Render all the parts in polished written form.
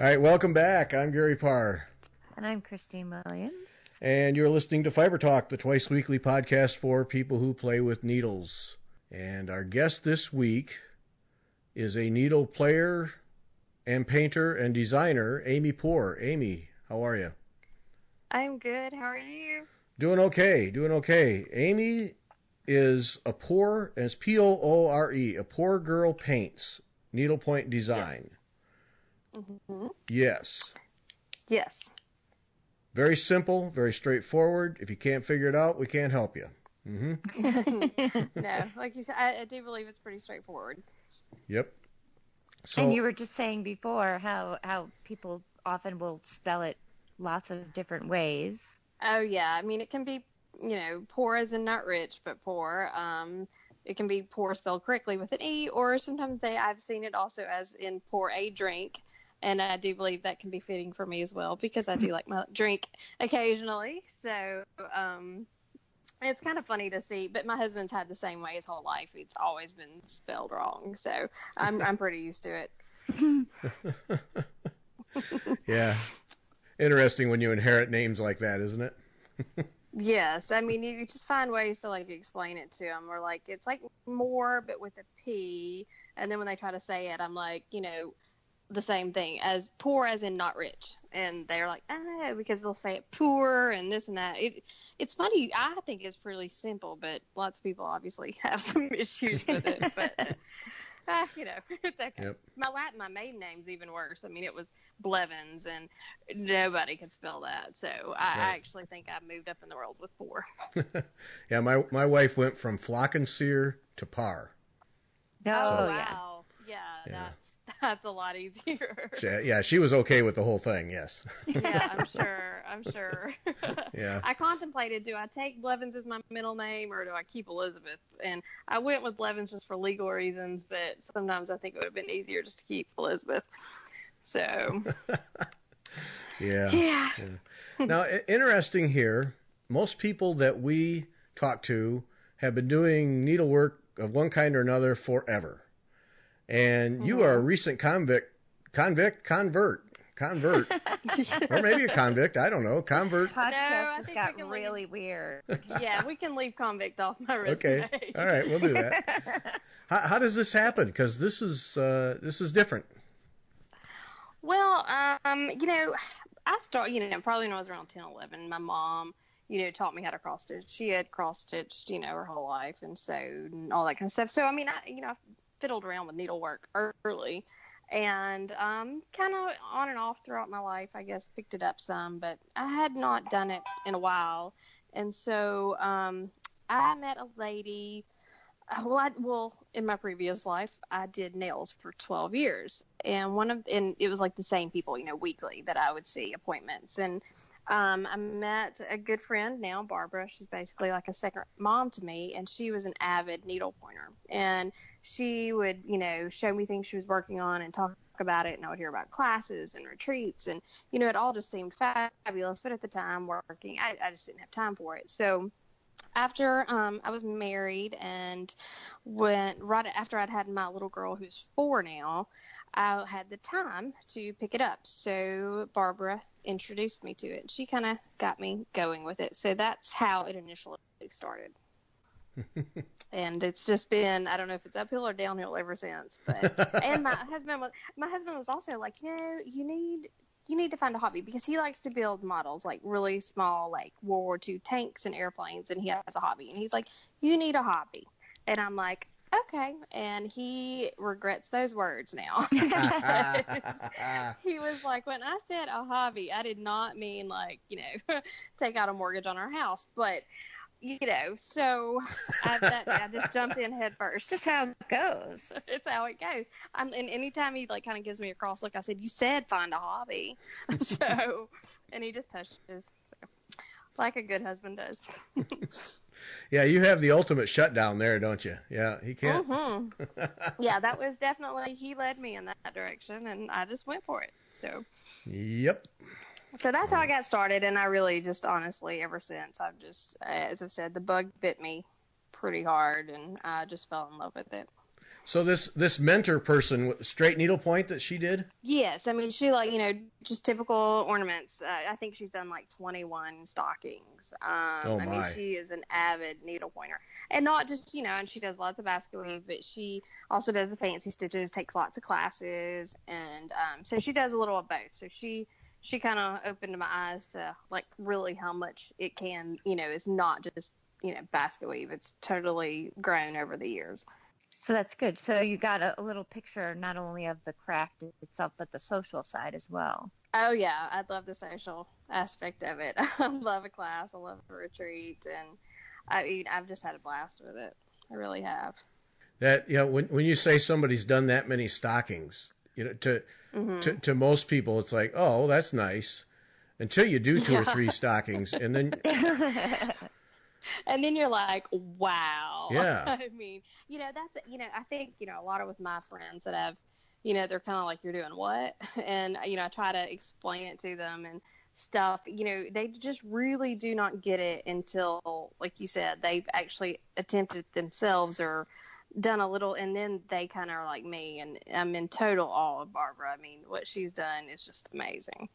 right, welcome back. I'm Gary Parr. And I'm Christine Williams. And you're listening to Fiber Talk, the twice weekly podcast for people who play with needles. And our guest this week is a needle player and painter and designer, Amy Poore. Amy, how are you? I'm good. How are you? Doing okay. Amy is a Poore, and it's Poore, a Poore Girl Paints, Needlepoint Design. Yes. Mm-hmm. Yes. Yes. Very simple, very straightforward. If you can't figure it out, we can't help you. Mm-hmm. No, like you said, I do believe it's pretty straightforward. Yep. So, and you were just saying before how people often will spell it lots of different ways. Oh, yeah. I mean, it can be, poor as in not rich, but poor. It can be poor spelled correctly with an E, or sometimes I've seen it also as in pour a drink. And I do believe that can be fitting for me as well, because I do like my drink occasionally. So it's kind of funny to see. But my husband's had the same way his whole life. It's always been spelled wrong. So I'm pretty used to it. Yeah. Interesting when you inherit names like that, isn't it? Yes. I mean, you just find ways to, explain it to them. Or, it's like more, but with a P. And then when they try to say it, I'm like, the same thing as poor as in not rich, and they're like, because they'll say it poor and this and that. It's funny. I think it's pretty simple, but lots of people obviously have some issues with it. But it's okay. Yep. My maiden name's even worse. I mean, it was Blevins, and nobody could spell that. So I actually think I moved up in the world with poor. Yeah, my wife went from Flockenseer to Parr. Oh, so, wow. Yeah, that's a lot easier. She was okay with the whole thing, yes. Yeah, I'm sure. Yeah. I contemplated, do I take Blevins as my middle name, or do I keep Elizabeth? And I went with Blevins just for legal reasons, but sometimes I think it would have been easier just to keep Elizabeth. So. Yeah. Now, interesting here, most people that we talk to have been doing needlework of one kind or another forever. And you are a recent convert, or maybe a convict. I don't know. Convert. Podcast just got really weird. Yeah, we can leave convict off my resume. Okay. All right, we'll do that. How does this happen? Because this is different. Well, I started, probably when I was around 10, 11, my mom, taught me how to cross stitch. She had cross stitched, her whole life, and sewed and all that kind of stuff. So, I mean, I fiddled around with needlework early, and kind of on and off throughout my life, I guess, picked it up some, but I had not done it in a while. And so I met a lady. In my previous life, I did nails for 12 years, and it was like the same people, weekly that I would see appointments. And I met a good friend now, Barbara. She's basically like a second mom to me, and she was an avid needle pointer. And she would, show me things she was working on and talk about it, and I would hear about classes and retreats, and, it all just seemed fabulous. But at the time working, I just didn't have time for it. So after I was married, and right after I'd had my little girl, who's 4 now, I had the time to pick it up. So Barbara introduced me to it. She kind of got me going with it. So that's how it initially started. And it's just been, I don't know if it's uphill or downhill ever since. But and my husband was also like, you need to find a hobby, because he likes to build models, like really small, like World War II tanks and airplanes, and he has a hobby. And he's like, you need a hobby. And I'm like, okay. And he regrets those words now. He was like, when I said a hobby, I did not mean take out a mortgage on our house. But, so I just jumped in head first. Just how it goes. It's how it goes. And anytime he kind of gives me a cross look, I said, you said find a hobby. So, and he just touches. So, like a good husband does. Yeah, you have the ultimate shutdown there, don't you? Yeah, he can't. Mm-hmm. Yeah, that was definitely, he led me in that direction, and I just went for it. So. Yep. So that's how I got started, and I really just honestly, ever since, I've just, as I've said, the bug bit me pretty hard, and I just fell in love with it. So this mentor person, straight needlepoint that she did? Yes, I mean she just typical ornaments. I think she's done like 21 stockings. Oh I my. mean she is an avid needlepointer, and not just and she does lots of basket weave, but she also does the fancy stitches, takes lots of classes, and so she does a little of both. So she kind of opened my eyes to like really how much it can is not just basket weave. It's totally grown over the years. So that's good. So you got a little picture not only of the craft itself, but the social side as well. Oh yeah, I love the social aspect of it. I love a class. I love a retreat, and I've just had a blast with it. I really have. That when you say somebody's done that many stockings, to most people it's like, oh, that's nice, until you do two or three stockings, and then. And then you're like, wow. Yeah. I mean, that's, I think, a lot of with my friends that have, they're kind of like, you're doing what? And, I try to explain it to them and stuff. They just really do not get it until, like you said, they've actually attempted themselves or done a little, and then they kind of are like me. And I'm in total awe of Barbara. I mean, what she's done is just amazing.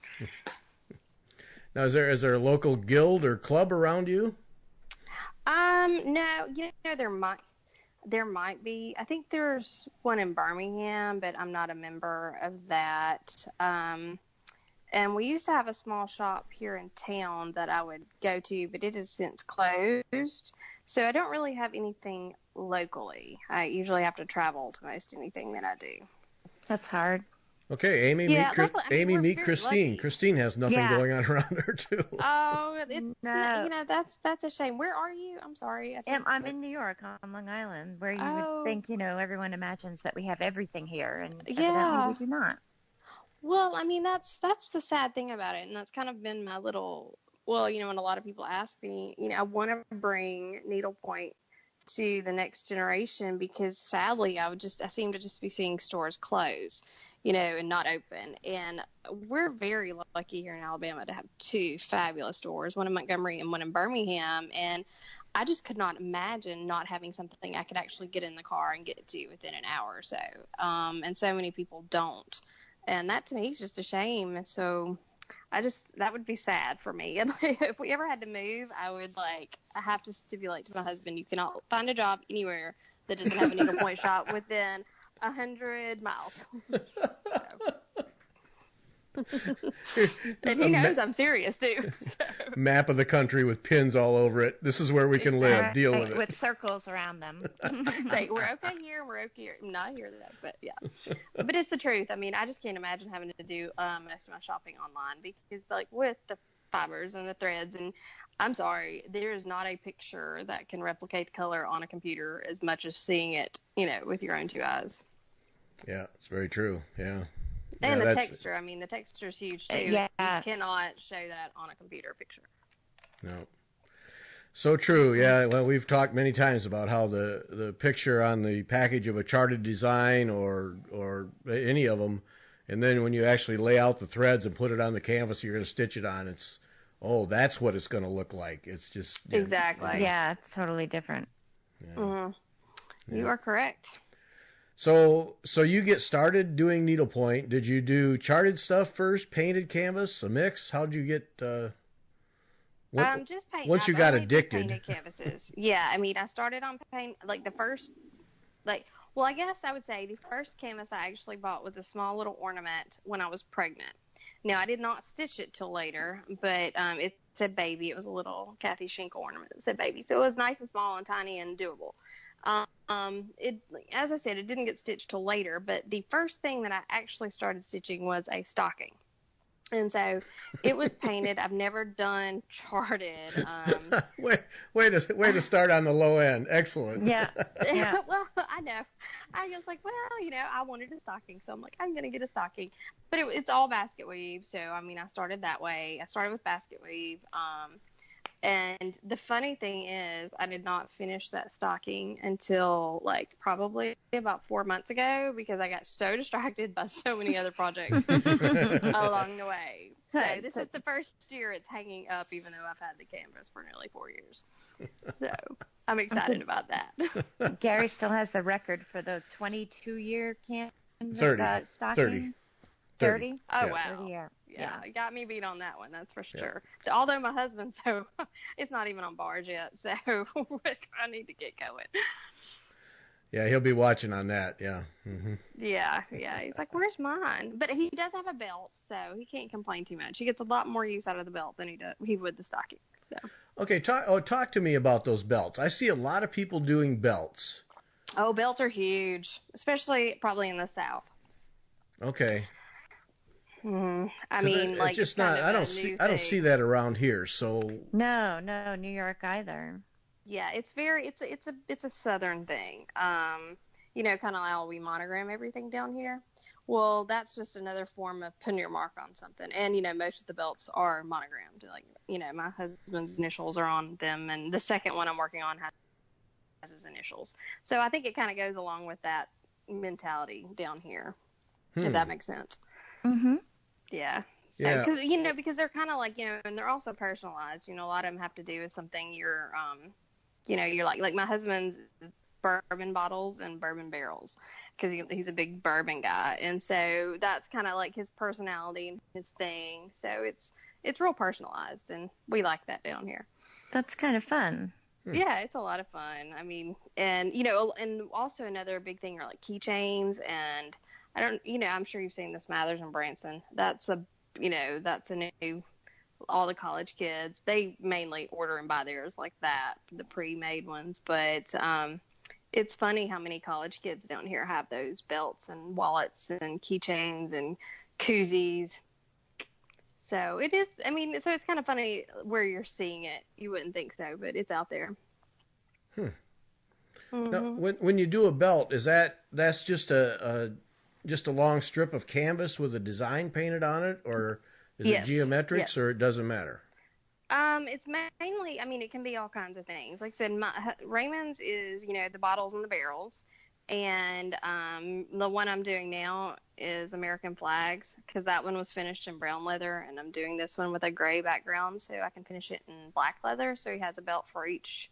Now, is there a local guild or club around you? No, there might be. I think there's one in Birmingham, but I'm not a member of that. And we used to have a small shop here in town that I would go to, but it has since closed. So I don't really have anything locally. I usually have to travel to most anything that I do. That's hard. Okay, Amy, meet Christine. Lucky. Christine has nothing going on around her too. Oh, that's a shame. Where are you? I'm sorry. I'm in New York on Long Island, where you would think, everyone imagines that we have everything here, and evidently we do not. Well, I mean, that's the sad thing about it, and that's kind of been my little. Well, when a lot of people ask me, I want to bring needlepoint to the next generation, because sadly I seem to just be seeing stores close, and not open. And we're very lucky here in Alabama to have two fabulous stores, one in Montgomery and one in Birmingham. And I just could not imagine not having something I could actually get in the car and get to within an hour or so. And so many people don't. And that to me is just a shame. And so that would be sad for me. And if we ever had to move, I have to stipulate to my husband, you cannot find a job anywhere that doesn't have a needlepoint shop within 100 miles. And he knows I'm serious too. So. Map of the country with pins all over it. This is where we can live. Deal with it. With circles around them. Say, we're okay here, we're okay here. Not here that, but yeah. But it's the truth. I mean, I just can't imagine having to do most of my shopping online, because with the fibers and the threads, and I'm sorry, there is not a picture that can replicate the color on a computer as much as seeing it, with your own two eyes. Yeah, it's very true. Yeah. And the texture. I mean, the texture is huge too. Yeah. You cannot show that on a computer picture. No. So true. Yeah. Well, we've talked many times about how the picture on the package of a charted design or any of them, and then when you actually lay out the threads and put it on the canvas you're going to stitch it on, that's what it's going to look like. It's just exactly. Yeah, it's totally different. Yeah. Mm-hmm. You are correct. So you get started doing needlepoint. Did you do charted stuff first, painted canvas, a mix? How'd you get? Just paint. Once you got addicted. Painted canvases. Yeah, I mean, I started on paint the first, well, I guess I would say the first canvas I actually bought was a small little ornament when I was pregnant. Now I did not stitch it till later, but it said baby. It was a little Kathy Schenkel ornament that said baby, so it was nice and small and tiny and doable. As I said, it didn't get stitched till later, but the first thing that I actually started stitching was a stocking. And so it was painted. I've never done charted. Way to start on the low end. Excellent. Yeah. Well, I know. I was like, I wanted a stocking, so I'm like, I'm going to get a stocking. But it's all basket weave. So, I mean, I started that way. I started with basket weave. And the funny thing is, I did not finish that stocking until probably about 4 months ago, because I got so distracted by so many other projects along the way. So this is the first year it's hanging up, even though I've had the canvas for nearly 4 years. So I'm excited about that. Gary still has the record for the 22-year canvas 30. stocking. 30? Oh, Yeah. wow. 30, Yeah, it got me beat on that one, that's for sure. Although my husband's, so it's not even on bars yet, so I need to get going. Yeah, he'll be watching on that. Yeah. Mm-hmm. Yeah. He's like, where's mine? But he does have a belt, so he can't complain too much. He gets a lot more use out of the belt than he would the stocking. So. Okay, talk to me about those belts. I see a lot of people doing belts. Oh, belts are huge, especially probably in the South. Okay. I mean, it's like just it's not. kind of I don't see that around here. So No, New York either. yeah, it's a Southern thing. You know, kind of how we monogram everything down here. Well, that's just another form of putting your mark on something. And you know, most of the belts are monogrammed. Like, you know, my husband's initials are on them, and the second one I'm working on has his initials. So I think it kind of goes along with that mentality down here. If that makes sense. Mm-hmm. Yeah. So, you know, because they're kind of like, you know, and they're also personalized. You know, a lot of them have to do with something you're, you know, you're like my husband's bourbon bottles and bourbon barrels because he's a big bourbon guy. And so that's kind of like his personality and his thing. So it's real personalized, and we like that down here. That's kind of fun. Yeah, it's a lot of fun. I mean, and, you know, and also another big thing are like keychains, and I'm sure you've seen the Smathers and Branson. That's a new, all the college kids, they mainly order and buy theirs like that, the pre-made ones. But it's funny how many college kids down here have those belts and wallets and keychains and koozies. So it is, I mean, so it's kind of funny where you're seeing it. You wouldn't think so, but it's out there. Now, when you do a belt, that's just a long strip of canvas with a design painted on it, or is it geometrics, or it doesn't matter? It's mainly, I mean, it can be all kinds of things. Like I said, Raymond's is, you know, the bottles and the barrels. And the one I'm doing now is American flags, because that one was finished in brown leather, and I'm doing this one with a gray background so I can finish it in black leather. So he has a belt for each,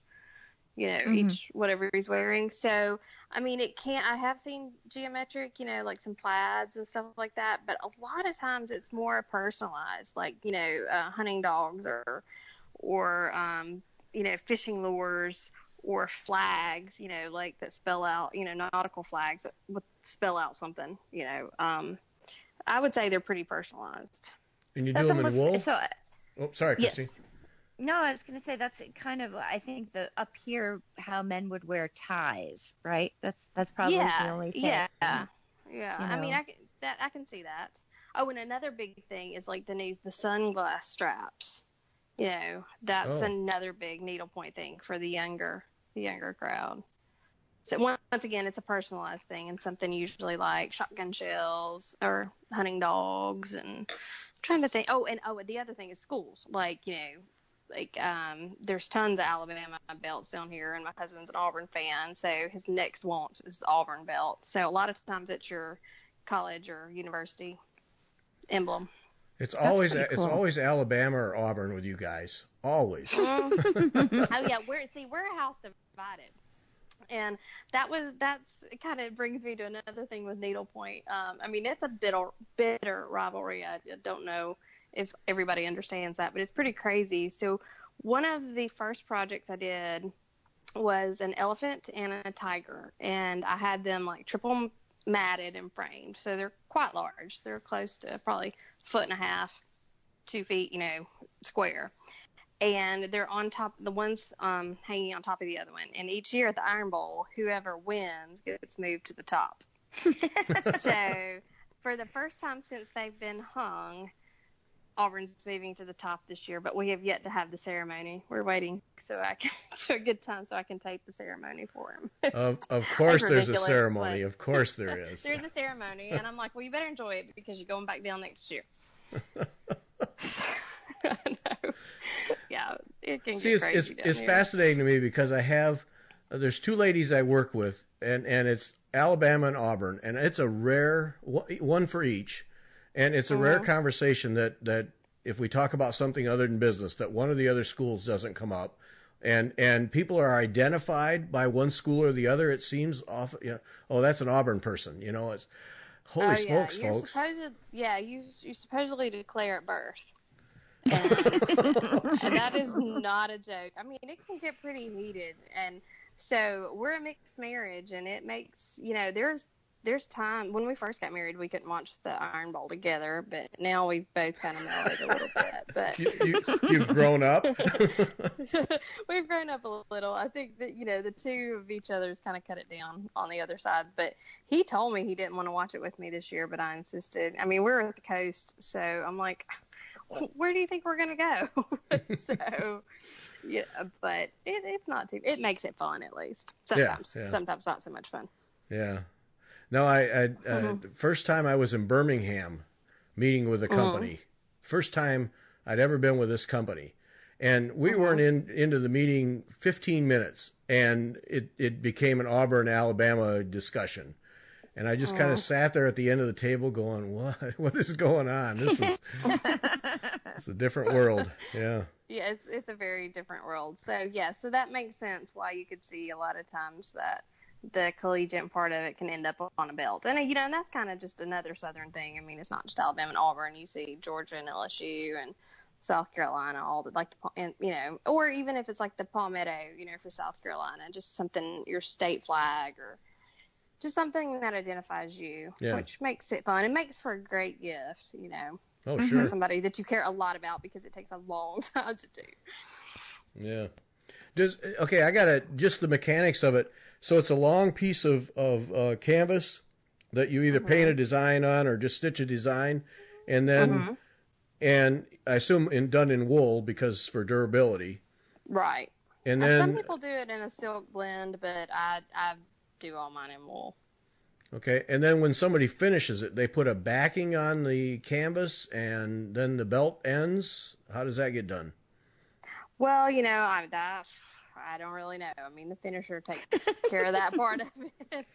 you know, each whatever he's wearing. So, I mean, I have seen geometric, you know, like some plaids and stuff like that, but a lot of times it's more personalized, like, you know, hunting dogs or you know, fishing lures or flags, you know, like that spell out, you know, nautical flags that would spell out something, you know. I would say they're pretty personalized. And you do them in wool? Oh, sorry, Christine. Yes. No, I was going to say that's kind of, I think, the up here how men would wear ties, right? That's probably the only thing. Yeah. You know. I mean, I can see that. Oh, and another big thing is like the Sunglass Straps. You know, that's another big needlepoint thing for the younger crowd. So once again, it's a personalized thing, and something usually like shotgun shells or hunting dogs. And I'm trying to think. Oh, the other thing is schools. Like, you know, like there's tons of Alabama belts down here, and my husband's an Auburn fan, so his next want is the Auburn belt. So a lot of times it's your college or university emblem. It's always Alabama or Auburn with you guys. Always. Oh yeah, we're a house divided, and it kind of brings me to another thing with Needlepoint. I mean, it's a bitter rivalry. I don't know if everybody understands that, but it's pretty crazy. So one of the first projects I did was an elephant and a tiger, and I had them like triple matted and framed. So they're quite large. They're close to probably 1.5 feet, 2 feet, you know, square. And they're on top, the ones hanging on top of the other one. And each year at the Iron Bowl, whoever wins gets moved to the top. So for the first time since they've been hung, Auburn's moving to the top this year, but we have yet to have the ceremony. We're waiting to a good time so I can tape the ceremony for him. Of course there's a ceremony. Of course there is. There's a ceremony, and I'm like, well, you better enjoy it because you're going back down next year. I know. Yeah, it can get crazy down it's here. fascinating to me because there's two ladies I work with, and it's Alabama and Auburn, and it's a rare one for each. And it's a rare conversation that if we talk about something other than business, that one of the other schools doesn't come up, and people are identified by one school or the other. It seems off. Oh, that's an Auburn person. It's holy smokes, folks. You supposedly declare at birth. And that is not a joke. I mean, it can get pretty heated. And so we're a mixed marriage, and it makes, there's time. When we first got married, we couldn't watch the Iron Bowl together, but now we've both kind of mellowed a little bit. But you've grown up. We've grown up a little. I think that the two of each other's kind of cut it down on the other side. But he told me he didn't want to watch it with me this year, but I insisted. I mean, we're at the coast, so I'm like, where do you think we're gonna go? So. Yeah, but it's not too. It makes it fun at least. Sometimes, sometimes not so much fun. Yeah. No, I first time I was in Birmingham, meeting with a company. First time I'd ever been with this company, and we weren't into the meeting 15 minutes, and it became an Auburn, Alabama discussion. And I just kind of sat there at the end of the table going, what is going on? This is it's a different world. Yeah. Yeah, it's a very different world. So, so that makes sense why you could see a lot of times that the collegiate part of it can end up on a belt. And, and that's kind of just another Southern thing. I mean, it's not just Alabama and Auburn. You see Georgia and LSU and South Carolina, all the, or even if it's like the Palmetto, for South Carolina, just something, your state flag or just something that identifies you, which makes it fun. It makes for a great gift, Oh, sure. For somebody that you care a lot about because it takes a long time to do. Yeah. I got just the mechanics of it. So it's a long piece of canvas that you either paint a design on or just stitch a design, and then and I assume done in wool because for durability. Right. And then some people do it in a silk blend, but I do all mine in wool. Okay, and then when somebody finishes it, they put a backing on the canvas, and then the belt ends. How does that get done? Well, I don't really know. I mean, the finisher takes care of that part of it.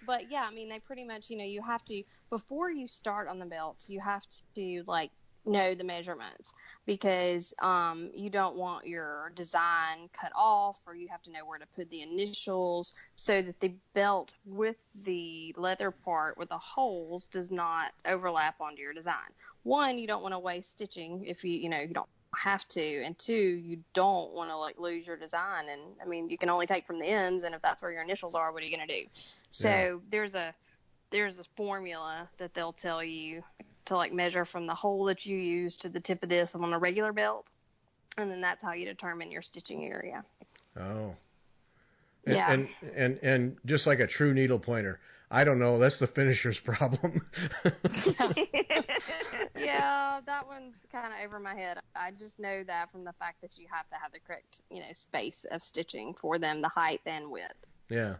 But yeah, I mean, they pretty much, you have to, before you start on the belt, you have to know the measurements because you don't want your design cut off, or you have to know where to put the initials so that the belt with the leather part with the holes does not overlap onto your design. One, you don't want to waste stitching if you don't have to, and two, you don't want to lose your design. And I mean, you can only take from the ends, and if that's where your initials are, what are you going to do? So there's a formula that they'll tell you to measure from the hole that you use to the tip of this on a regular belt, and then that's how you determine your stitching area. Oh. And just like a true needle pointer, I don't know, that's the finisher's problem. Yeah, that one's kind of over my head. I just know that from the fact that you have to have the correct, space of stitching for them, the height and width. Yeah.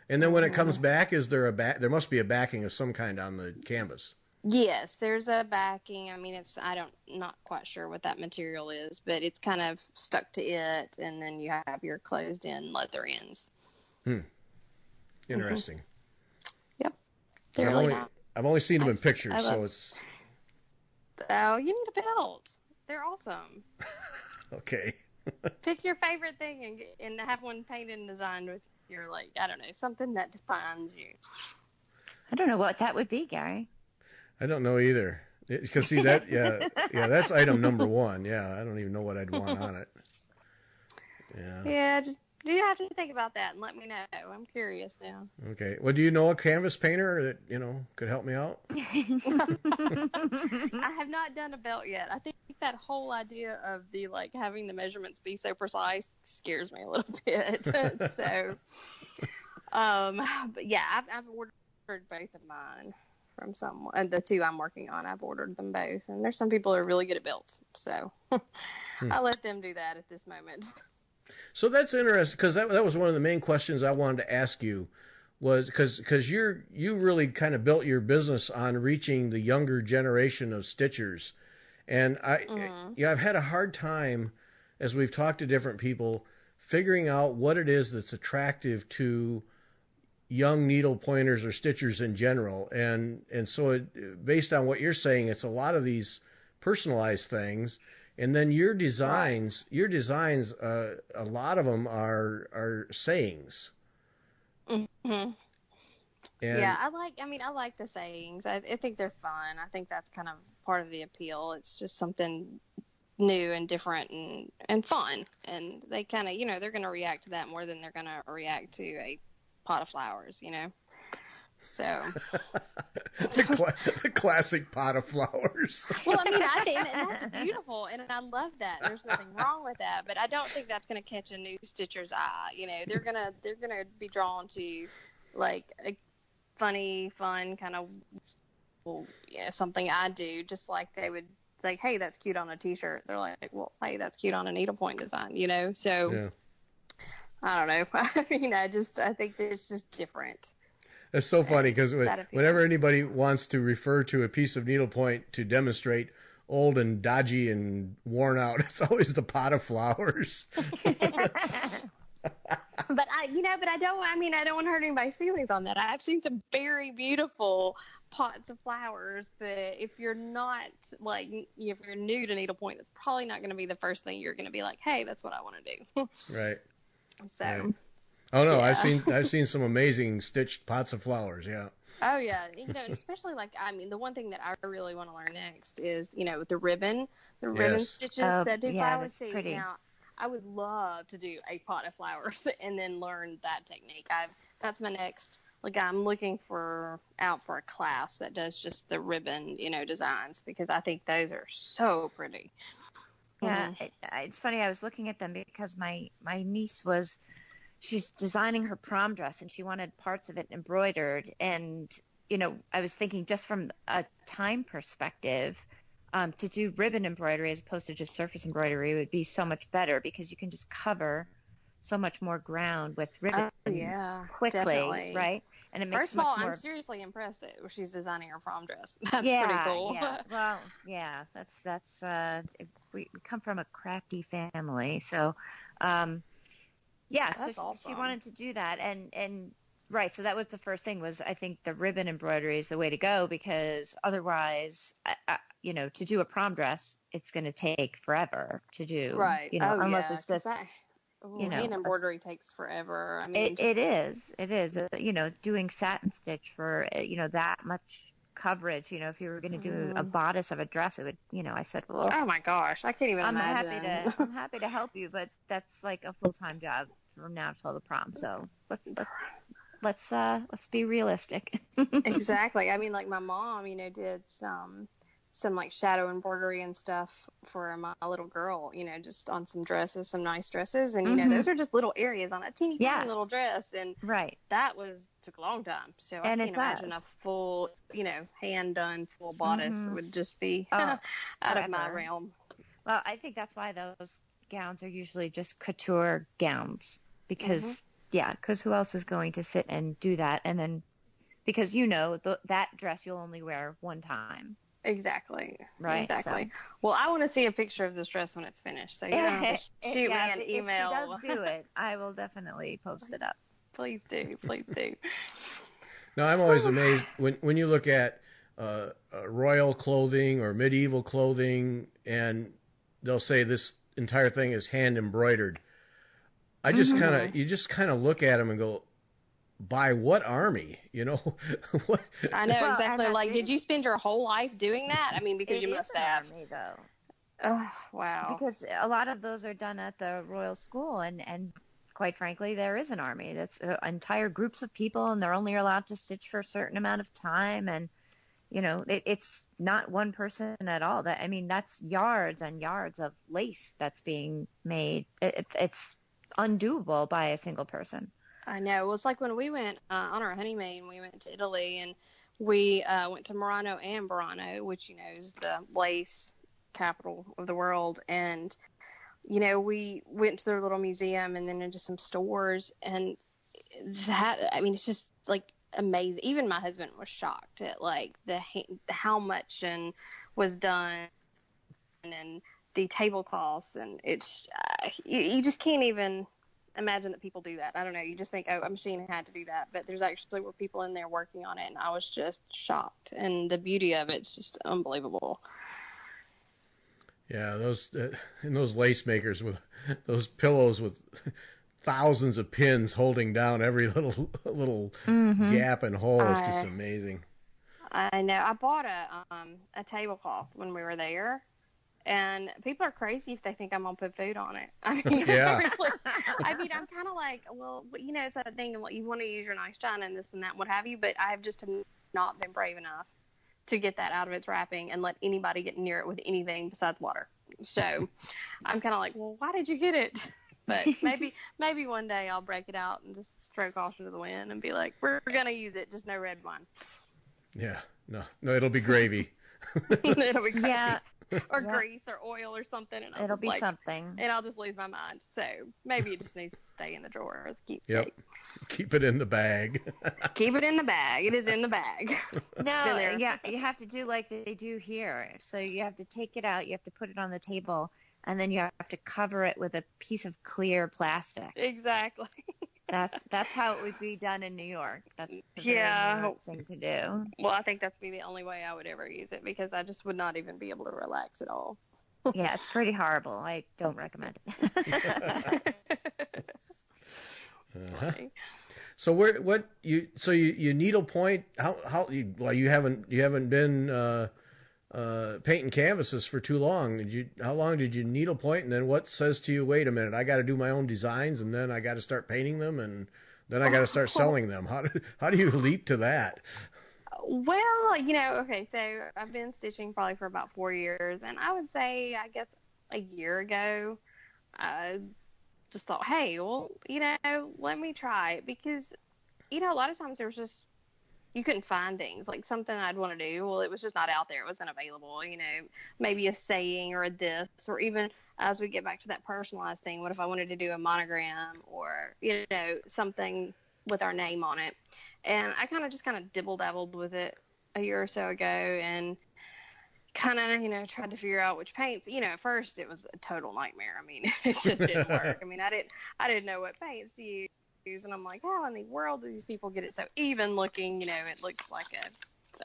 And then when it comes back, is there there must be a backing of some kind on the canvas. Yes, there's a backing. I mean, not quite sure what that material is, but it's kind of stuck to it, and then you have your closed-in leather ends. Interesting. Yep. I've only seen them in pictures, so it's... Oh, you need a belt. They're awesome. Okay. Pick your favorite thing and have one painted and designed with your, something that defines you. I don't know what that would be, Gary. I don't know either. Because see that, that's item number one. Yeah, I don't even know what I'd want on it. Yeah, just you have to think about that and let me know. I'm curious now. Okay. Well, do you know a canvas painter that could help me out? I have not done a belt yet. I think that whole idea of the having the measurements be so precise scares me a little bit. So, but yeah, I've ordered both of mine from someone, and the two I'm working on, I've ordered them both, and there's some people who are really good at belts, so I'll let them do that at this moment. So that's interesting, because that was one of the main questions I wanted to ask you, was because you really kind of built your business on reaching the younger generation of stitchers, and I've had a hard time, as we've talked to different people, figuring out what it is that's attractive to young needle pointers or stitchers in general, and so based on what you're saying, it's a lot of these personalize things. And then your designs, a lot of them are sayings. Mm-hmm. And Yeah, I like the sayings. I think they're fun. I think that's kind of part of the appeal. It's just something new and different and fun. And they kind of, they're going to react to that more than they're going to react to a pot of flowers, So. the classic pot of flowers. Well, I think and that's beautiful, and I love that. There's nothing wrong with that, but I don't think that's going to catch a new stitcher's eye. They're gonna be drawn to like a funny, fun kind of, something I do, just like they would like, hey, that's cute on a T-shirt. They're like, well, hey, that's cute on a needlepoint design. So Yeah. I don't know. I think that it's just different. That's so funny because whenever anybody wants to refer to a piece of needlepoint to demonstrate old and dodgy and worn out, it's always the pot of flowers. But I don't want to hurt anybody's feelings on that. I've seen some very beautiful pots of flowers, but if you're not if you're new to needlepoint, that's probably not going to be the first thing you're going to be like, hey, that's what I want to do. Right. So. Right. Oh no, yeah. I've seen some amazing stitched pots of flowers. Yeah. Oh yeah, especially the one thing that I really want to learn next is the ribbon stitches that do flowers. That's pretty. Now, I would love to do a pot of flowers and then learn that technique. That's my next. I'm looking out for a class that does just the ribbon, designs, because I think those are so pretty. Yeah, it's funny. I was looking at them because my niece she's designing her prom dress and she wanted parts of it embroidered. And, I was thinking just from a time perspective, to do ribbon embroidery as opposed to just surface embroidery would be so much better because you can just cover so much more ground with ribbon quickly, definitely. Right? And it makes First of all, more... I'm seriously impressed that she's designing her prom dress. That's pretty cool. Yeah. Well, yeah, that's we come from a crafty family, so That's so awesome. she wanted to do that, and right. So that was the first thing. Was I think the ribbon embroidery is the way to go because otherwise, to do a prom dress, it's going to take forever to do. Right. Unless it's just. Hand embroidery takes forever. It is. Doing satin stitch for that much coverage. If you were going to do a bodice of a dress, it would. I said, well, oh my gosh, I can't even imagine. I'm happy to help you, but that's like a full-time job from now till the prom. So let's be realistic. Exactly. My mom, did some shadow embroidery and stuff for my little girl, just on some dresses, some nice dresses. And, those are just little areas on a teeny tiny little dress. And right. That took a long time. So I can't imagine a full, hand done full bodice would just be out of my realm. Well, I think that's why those gowns are usually just couture gowns because who else is going to sit and do that? And then because, that dress you'll only wear one time. Exactly. Right. Exactly. So. Well, I want to see a picture of this dress when it's finished. So you don't have to shoot me an email. If she does do it, I will definitely post it up. Please do. Please do. Now, I'm always amazed when you look at royal clothing or medieval clothing, and they'll say this entire thing is hand embroidered. You just kind of look at them and go, by what army? What? I know exactly. Did you spend your whole life doing that? Because you must have. Army, though. Oh, wow. Because a lot of those are done at the royal school, and quite frankly, there is an army. That's entire groups of people, and they're only allowed to stitch for a certain amount of time. And it's not one person at all. That's yards and yards of lace that's being made. It's undoable by a single person. I know. Well, it's like when we went on our honeymoon, we went to Italy, and we went to Murano and Burano, which, is the lace capital of the world. And, we went to their little museum and then into some stores. And that, it's just amazing. Even my husband was shocked at how much was done and the tablecloths. And it's, you just can't even imagine that people do that. I don't know. You just think, a machine had to do that, but there's actually were people in there working on it, and I was just shocked. And the beauty of it's just unbelievable. Yeah, those and those lace makers with those pillows with thousands of pins holding down every little gap and hole is just amazing. I know. I bought a tablecloth when we were there, and people are crazy if they think I'm gonna put food on it. I mean, Yeah. I'm kind of like, well, you know, it's that thing. You want to use your nice china and this and that, and what have you, but I've just not been brave enough to get that out of its wrapping and let anybody get near it with anything besides water. So I'm kind of like, well, why did you get it? But maybe one day I'll break it out and just throw caution to the wind and be like, we're gonna use it, just no red wine. Yeah, no, it'll be gravy. It'll be gravy. Yeah. Or grease or oil or something. And It'll be something. And I'll just lose my mind. So maybe it just needs to stay in the drawer as a keepsake. Yep. Keep it in the bag. Keep it in the bag. It is in the bag. No, yeah, you have to do like they do here. So you have to take it out, you have to put it on the table, and then you have to cover it with a piece of clear plastic. Exactly. That's how it would be done in New York. That's the very New York thing to do. Well, I think that's the only way I would ever use it, because I just would not even be able to relax at all. Yeah, it's pretty horrible. I don't recommend it. So you needlepoint? You haven't been painting canvases for too long. How long did you needlepoint, and then what says to you, wait a minute, I got to do my own designs, and then I got to start painting them, and then I got to start selling them? How do you leap to that? Well, okay, so I've been stitching probably for about 4 years, and I would say, I guess a year ago, I just thought, hey, well, let me try it, because, a lot of times there was just, you couldn't find things, like something I'd want to do. Well, it was just not out there. It wasn't available, maybe a saying or a this, or even as we get back to that personalized thing, what if I wanted to do a monogram or, something with our name on it? And I kind of dibble-dabbled with it a year or so ago, and kind of, tried to figure out which paints. At first it was a total nightmare. I mean, it just didn't work. I mean, I didn't know what paints to use, and I'm like, how in the world do these people get it so even looking? It looks like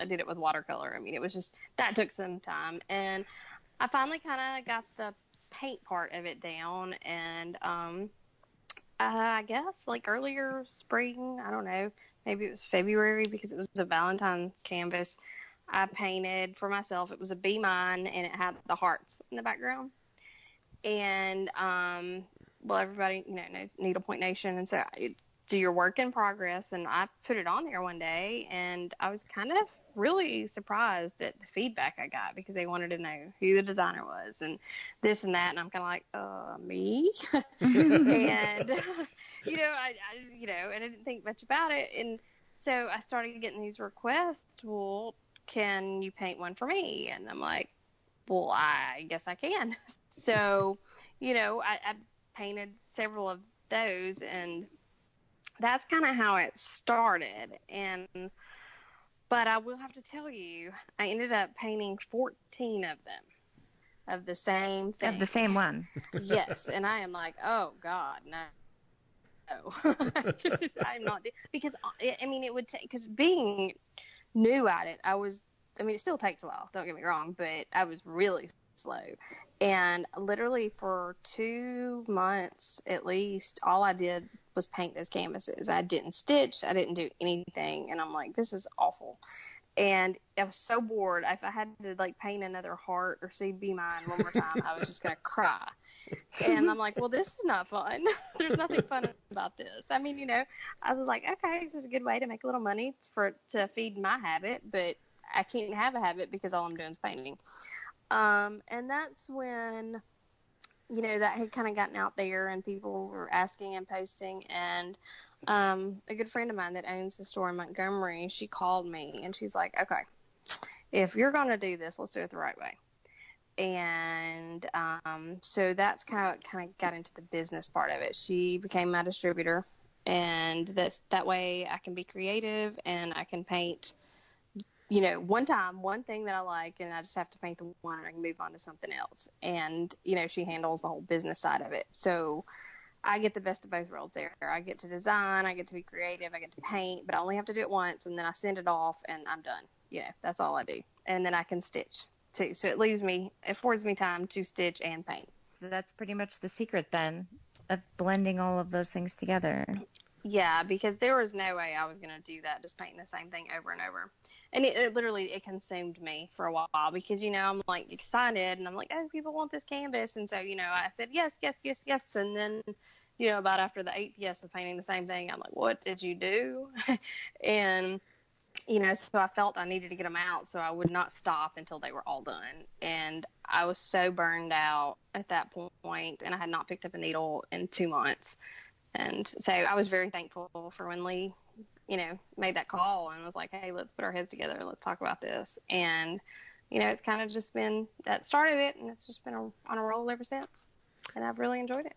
I did it with watercolor. I mean, it was just, that took some time, and I finally kind of got the paint part of it down, and I guess like earlier spring, I don't know, maybe it was February, because it was a Valentine canvas, I painted for myself. It was a Be Mine, and it had the hearts in the background. And, well, everybody, knows Needlepoint Nation. And so do your work in progress. And I put it on there one day, and I was kind of really surprised at the feedback I got, because they wanted to know who the designer was and this and that. And I'm kind of like, me? And, and I didn't think much about it. And so I started getting these requests, well, can you paint one for me? And I'm like, well, I guess I can. So, I painted several of those, and that's kind of how it started. But I will have to tell you, I ended up painting 14 of them, of the same thing. Of the same one. Yes. And I am like, oh God, no. I'm not, because I mean, it would take, because being new at it, it still takes a while, don't get me wrong, but I was really slow. And literally for 2 months at least, all I did was paint those canvases. I didn't stitch, I didn't do anything, and I'm like, this is awful. And I was so bored. If I had to paint another heart or see Be Mine one more time, I was just gonna cry. And I'm like, well, this is not fun. There's nothing fun about this. I mean, I was like, okay, this is a good way to make a little money to feed my habit, but I can't have a habit because all I'm doing is painting. And that's when, that had kind of gotten out there, and people were asking and posting, and a good friend of mine that owns the store in Montgomery, she called me, and she's like, okay, if you're going to do this, let's do it the right way. And so that's kind of got into the business part of it. She became my distributor, and that way I can be creative, and I can paint one thing that I like, and I just have to paint the one, and I can move on to something else. And, she handles the whole business side of it. So I get the best of both worlds there. I get to design, I get to be creative, I get to paint, but I only have to do it once, and then I send it off, and I'm done. That's all I do. And then I can stitch. too. So it affords me time to stitch and paint. So that's pretty much the secret then of blending all of those things together. Yeah, because there was no way I was going to do that, just painting the same thing over and over. And it literally, it consumed me for a while because, I'm like excited and I'm like, oh, people want this canvas. And so, I said, yes, yes, yes, yes. And then, about after the 8th yes of painting the same thing, I'm like, what did you do? And, so I felt I needed to get them out. So I would not stop until they were all done. And I was so burned out at that point, and I had not picked up a needle in 2 months. And so I was very thankful for when Lee, made that call and was like, hey, let's put our heads together. Let's talk about this. And, it's kind of just been, that started it, and it's just been on a roll ever since. And I've really enjoyed it.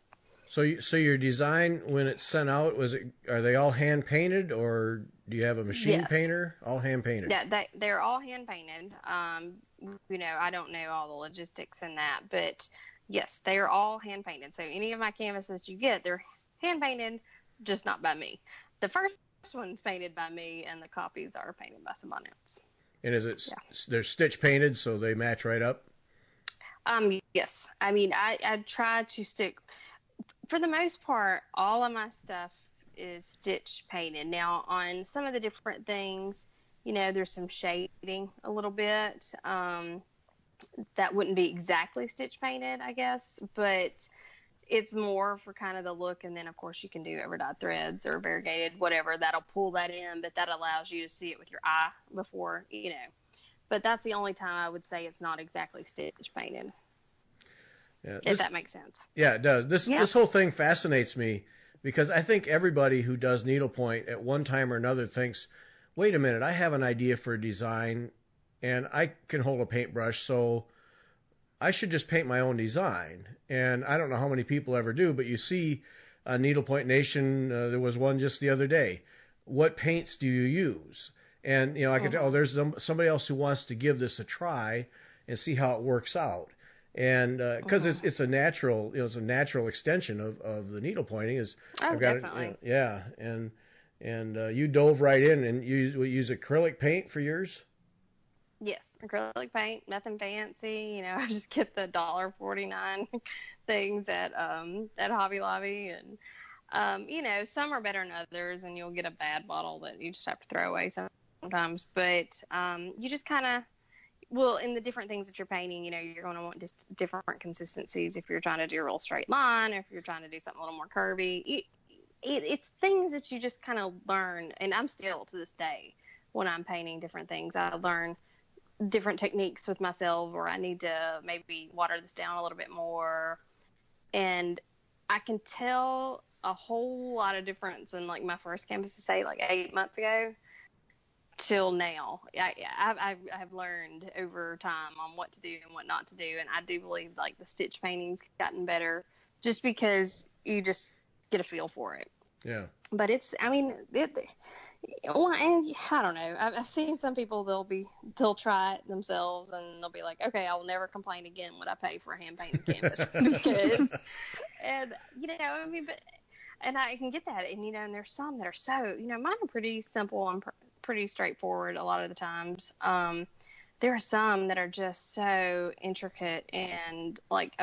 So your design, when it's sent out, are they all hand painted, or do you have a machine painter? All hand painted. Yeah, they're all hand painted. I don't know all the logistics in that, but yes, they are all hand painted. So any of my canvases you get, they're hand painted, just not by me. The first one's painted by me, and the copies are painted by someone else. And is it they're stitch painted, so they match right up? Yes. I mean, I try to stick. For the most part, all of my stuff is stitch painted. Now, on some of the different things, there's some shading a little bit. That wouldn't be exactly stitch painted, I guess, but it's more for kind of the look. And then, of course, you can do overdyed threads or variegated, whatever. That'll pull that in, but that allows you to see it with your eye before, But that's the only time I would say it's not exactly stitch painted. Yeah, if that makes sense. Yeah, it does. This whole thing fascinates me because I think everybody who does needlepoint at one time or another thinks, wait a minute, I have an idea for a design and I can hold a paintbrush, so I should just paint my own design. And I don't know how many people ever do, but you see Needlepoint Nation, there was one just the other day. What paints do you use? And, I could tell, there's somebody else who wants to give this a try and see how it works out. And because it's a natural, it's a natural extension of the needlepointing. I've got definitely. And you dove right in and use acrylic paint for yours. Yes, acrylic paint, nothing fancy. I just get the $1.49 things at Hobby Lobby, and some are better than others, and you'll get a bad bottle that you just have to throw away sometimes. But you just kind of. Well, in the different things that you're painting, you're going to want just different consistencies. If you're trying to do a real straight line, if you're trying to do something a little more curvy, it's things that you just kind of learn. And I'm still, to this day, when I'm painting different things, I learn different techniques with myself, or I need to maybe water this down a little bit more. And I can tell a whole lot of difference in, like, my first canvas, to say, like, 8 months ago. Till now, I've learned over time on what to do and what not to do, and I do believe like the stitch painting's gotten better just because you just get a feel for it. Yeah. But and I don't know. I've seen some people they'll try it themselves and they'll be like, okay, I'll never complain again when I pay for a hand painted canvas because, and and I can get that, and and there's some that are so mine are pretty simple and pretty straightforward a lot of the times. There are some that are just so intricate and like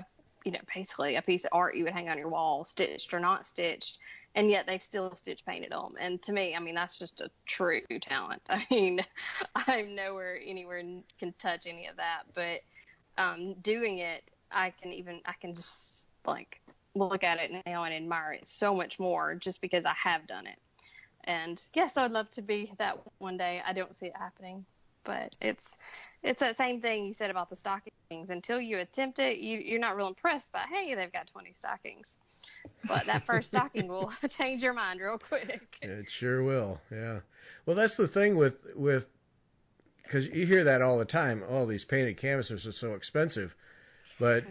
basically a piece of art you would hang on your wall, stitched or not stitched, and yet they've still stitch painted them. And to me, that's just a true talent. I'm anywhere can touch any of that, but doing it, I can just like look at it now and admire it so much more just because I have done it. And yes, I'd love to be that one day. I don't see it happening, but it's that same thing you said about the stockings. Until you attempt it, you're not real impressed by, hey, they've got 20 stockings. But that first stocking will change your mind real quick. It sure will. Yeah. Well, that's the thing with because you hear that all the time. Oh, these painted canvases are so expensive. But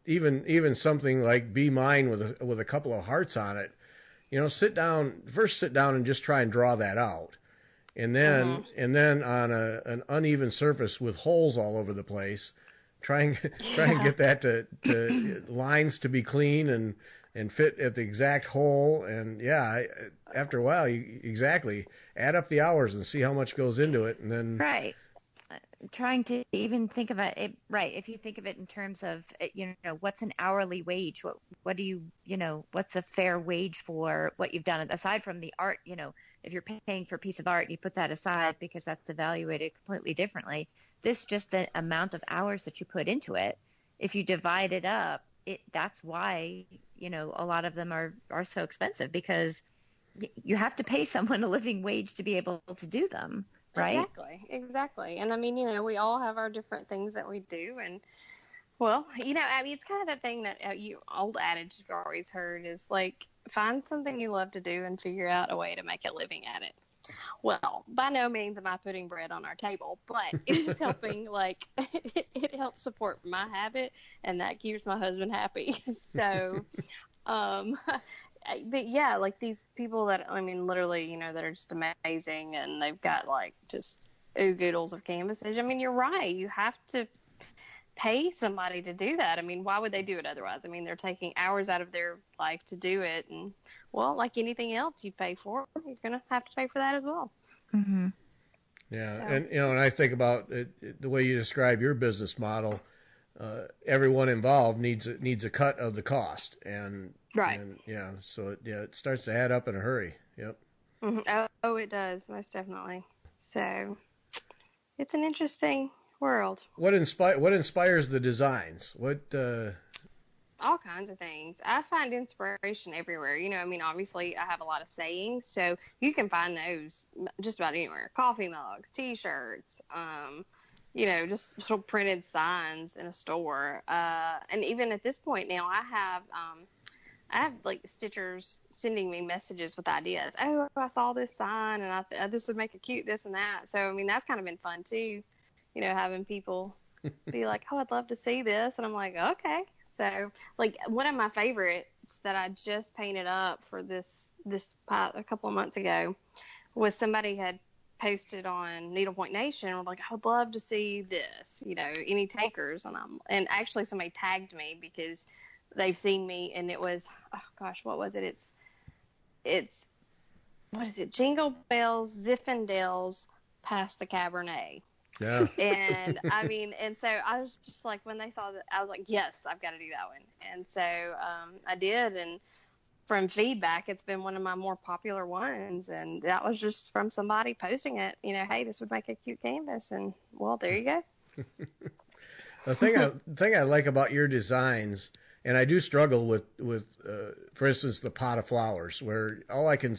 even something like Be Mine with a couple of hearts on it. Sit down and just try and draw that out. And then on an uneven surface with holes all over the place, try and get that to lines to be clean and fit at the exact hole. And after a while, you exactly add up the hours and see how much goes into it. And then, right. trying to even think of it, right? If you think of it in terms of, what's an hourly wage? What do what's a fair wage for what you've done aside from the art? If you're paying for a piece of art, you put that aside because that's evaluated completely differently. This just the amount of hours that you put into it. If you divide it up, that's why, a lot of them are so expensive, because you have to pay someone a living wage to be able to do them. Right? Exactly. And I mean, we all have our different things that we do. And, well, I mean, it's kind of the thing that old adage you've always heard is like, find something you love to do and figure out a way to make a living at it. Well, by no means am I putting bread on our table, but it's helping, like, it helps support my habit, and that keeps my husband happy. So, but yeah, like these people that, I mean, literally, that are just amazing, and they've got like just oodles of canvases. I mean, you're right. You have to pay somebody to do that. I mean, why would they do it otherwise? I mean, they're taking hours out of their life to do it. And, well, like anything else you pay for, you're going to have to pay for that as well. Mm-hmm. Yeah. So. And I think about the way you describe your business model, everyone involved needs a cut of the cost. And, right. And, yeah. So, it starts to add up in a hurry. Yep. Mm-hmm. Oh, it does. Most definitely. So it's an interesting world. What inspires the designs? All kinds of things. I find inspiration everywhere. I mean, obviously I have a lot of sayings, so you can find those just about anywhere. Coffee mugs, t-shirts, just little printed signs in a store. And even at this point now, I have like stitchers sending me messages with ideas. Oh, I saw this sign and this would make a cute this and that. So, I mean, that's kind of been fun too. Having people be like, oh, I'd love to see this. And I'm like, okay. So, like, one of my favorites that I just painted up for this a couple of months ago was somebody had posted on Needlepoint Nation. And was like, I would love to see this, any takers. And actually somebody tagged me because they've seen me, and it was, oh gosh, what was it? It's what is it? Jingle Bells, Zinfandels, past the Cabernet. Yeah. And I mean, and so I was just like, when they saw that, I was like, yes, I've got to do that one. And so I did. And from feedback, it's been one of my more popular ones. And that was just from somebody posting it, hey, this would make a cute canvas. And well, there you go. The thing I like about your designs, and I do struggle with for instance, the pot of flowers, where all I can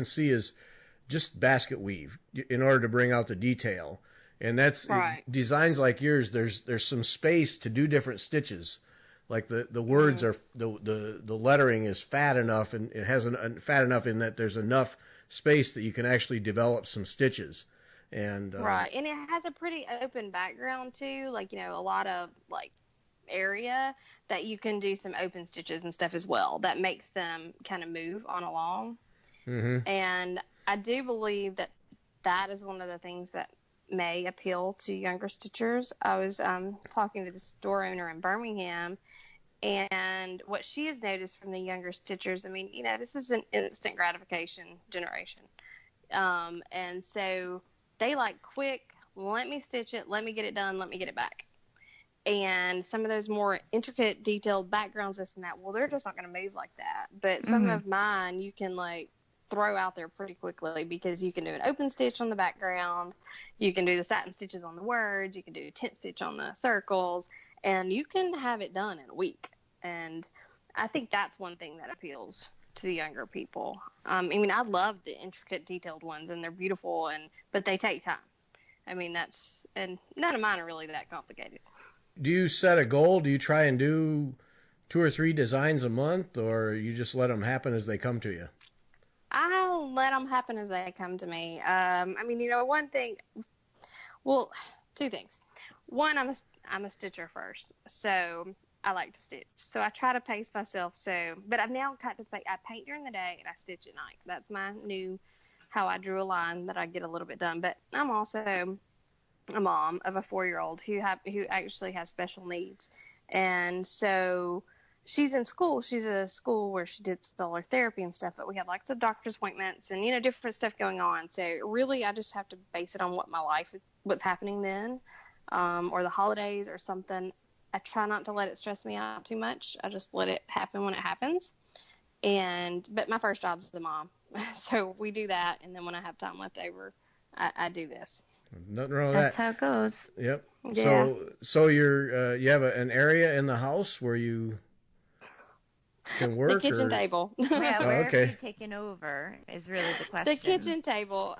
see is just basket weave in order to bring out the detail. And that's right. Designs like yours. There's some space to do different stitches, like the words are the lettering is fat enough, and it has fat enough in that there's enough space that you can actually develop some stitches. And right, and it has a pretty open background too. Like a lot of like area that you can do some open stitches and stuff as well. That makes them kind of move on along. Mm-hmm. And I do believe that is one of the things that may appeal to younger stitchers. I was talking to the store owner in Birmingham, and what she has noticed from the younger stitchers, I mean, this is an instant gratification generation. And so they like quick, let me stitch it, let me get it done, let me get it back. And some of those more intricate, detailed backgrounds, this and that, well, they're just not going to move like that. But some of mine, you can like throw out there pretty quickly, because you can do an open stitch on the background, you can do the satin stitches on the words, you can do a tent stitch on the circles, and you can have it done in a week. And I think that's one thing that appeals to the younger people. I mean, I love the intricate, detailed ones, and they're beautiful, but they take time. I mean, and none of mine are really that complicated. Do you set a goal? Do you try and do 2 or 3 designs a month, or you just let them happen as they come to you? I'll let them happen as they come to me. I mean, one thing, well, 2 things. One, I'm a stitcher first, so I like to stitch. So I try to pace myself. But I've now got to I paint during the day and I stitch at night. That's my new, how I drew a line that I get a little bit done. But I'm also a mom of a 4-year-old who actually has special needs, and so she's in school. She's at a school where she did solar therapy and stuff, but we have lots of doctor's appointments and, different stuff going on. So really, I just have to base it on what my life is, what's happening then. or the holidays or something, I try not to let it stress me out too much. I just let it happen when it happens. But my first job is the mom. So we do that. And then when I have time left over, I do this. Nothing wrong with That's that. how it goes. Yep. Yeah. So you're you have an area in the house where you can work. The kitchen table. Yeah, where okay. have you taken over is really the question. The kitchen table.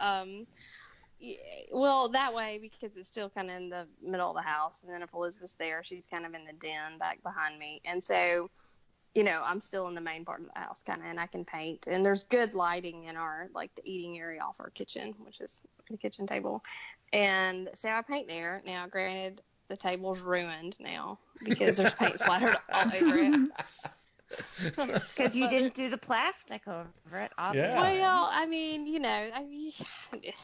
Well, that way, because it's still kind of in the middle of the house. And then if Elizabeth's there, she's kind of in the den back behind me. And so, I'm still in the main part of the house kind of, and I can paint. And there's good lighting in our, like, the eating area off our kitchen, which is the kitchen table. And so I paint there. Now, granted, the table's ruined now because there's paint splattered all over it. Because you didn't do the plastic over it, obviously. Yeah. Well, I mean,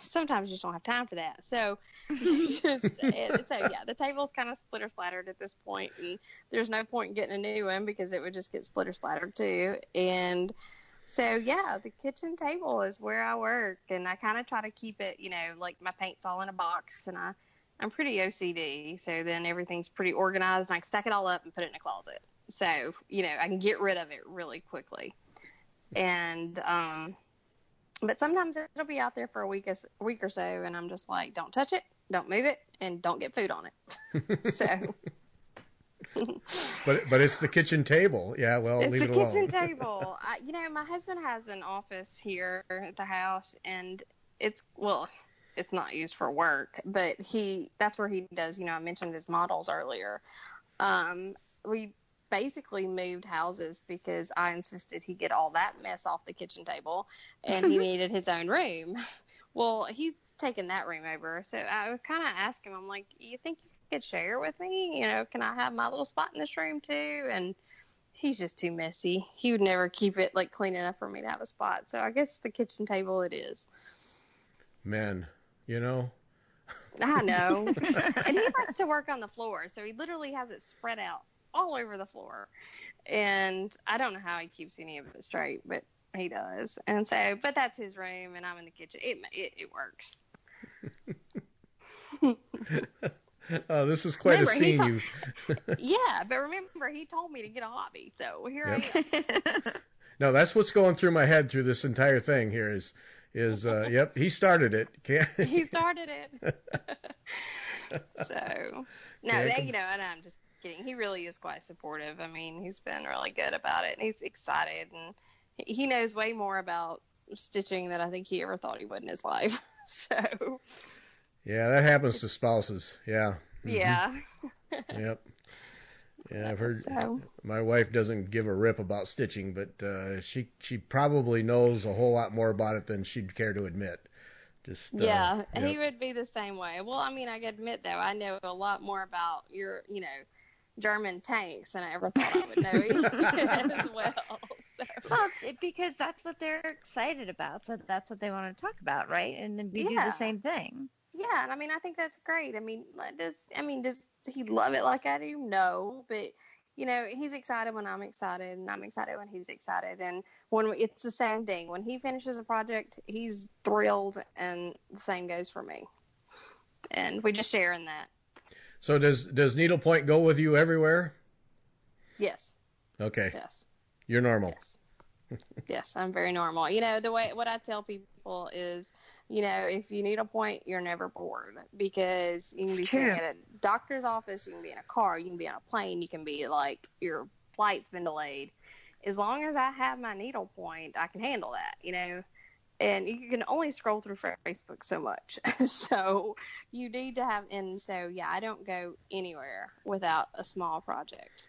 sometimes you just don't have time for that. So, the table's kind of splitter splattered at this point, and there's no point in getting a new one because it would just get splitter splattered too. And so, the kitchen table is where I work, and I kind of try to keep it, like my paint's all in a box, and I'm pretty OCD, so then everything's pretty organized, and I can stack it all up and put it in a closet. So, I can get rid of it really quickly. And, but sometimes it'll be out there for a week or so, and I'm just like, don't touch it, don't move it, and don't get food on it. So. But it's the kitchen table. Yeah, well, leave it alone. It's the kitchen table. My husband has an office here at the house, and it's not used for work, but that's where he does, I mentioned his models earlier. We basically moved houses because I insisted he get all that mess off the kitchen table, and he needed his own room. Well, he's taken that room over, so I would kind of ask him, I'm like, you think you could share with me? Can I have my little spot in this room too? And he's just too messy. He would never keep it like clean enough for me to have a spot. So I guess the kitchen table it is. Men, I know. And he likes to work on the floor, so he literally has it spread out all over the floor. And I don't know how he keeps any of it straight, but he does. And so, but that's his room, and I'm in the kitchen. It works. Oh, this is quite a scene. Yeah, but remember, he told me to get a hobby, so here I am. No, that's what's going through my head through this entire thing here is yep, he started it. He started it. So, no, and I'm just kidding. He really is quite supportive. I mean, he's been really good about it, and he's excited, and he knows way more about stitching than I think he ever thought he would in his life. So. Yeah, that happens to spouses. Yeah. Mm-hmm. Yeah. Yep. Yeah, I've heard my wife doesn't give a rip about stitching, but she probably knows a whole lot more about it than she'd care to admit. Just yep. He would be the same way. Well, I mean, I can admit though, I know a lot more about your, German tanks than I ever thought I would know as well. So. Well, because that's what they're excited about, so that's what they want to talk about, right? And then we do the same thing. Yeah, and I mean, I think that's great. I mean, does he love it like I do? No, but he's excited when I'm excited, and I'm excited when he's excited. And when it's the same thing. When he finishes a project, he's thrilled, and the same goes for me. And we just share in that. So does Needlepoint go with you everywhere? Yes. Okay. Yes. You're normal. Yes. Yes, I'm very normal. What I tell people is, if you need a point, you're never bored, because you can be sitting at a doctor's office, you can be in a car, you can be on a plane, you can be like your flight's been delayed. As long as I have my needlepoint, I can handle that, and you can only scroll through Facebook so much. So you need to have, and so, yeah, I don't go anywhere without a small project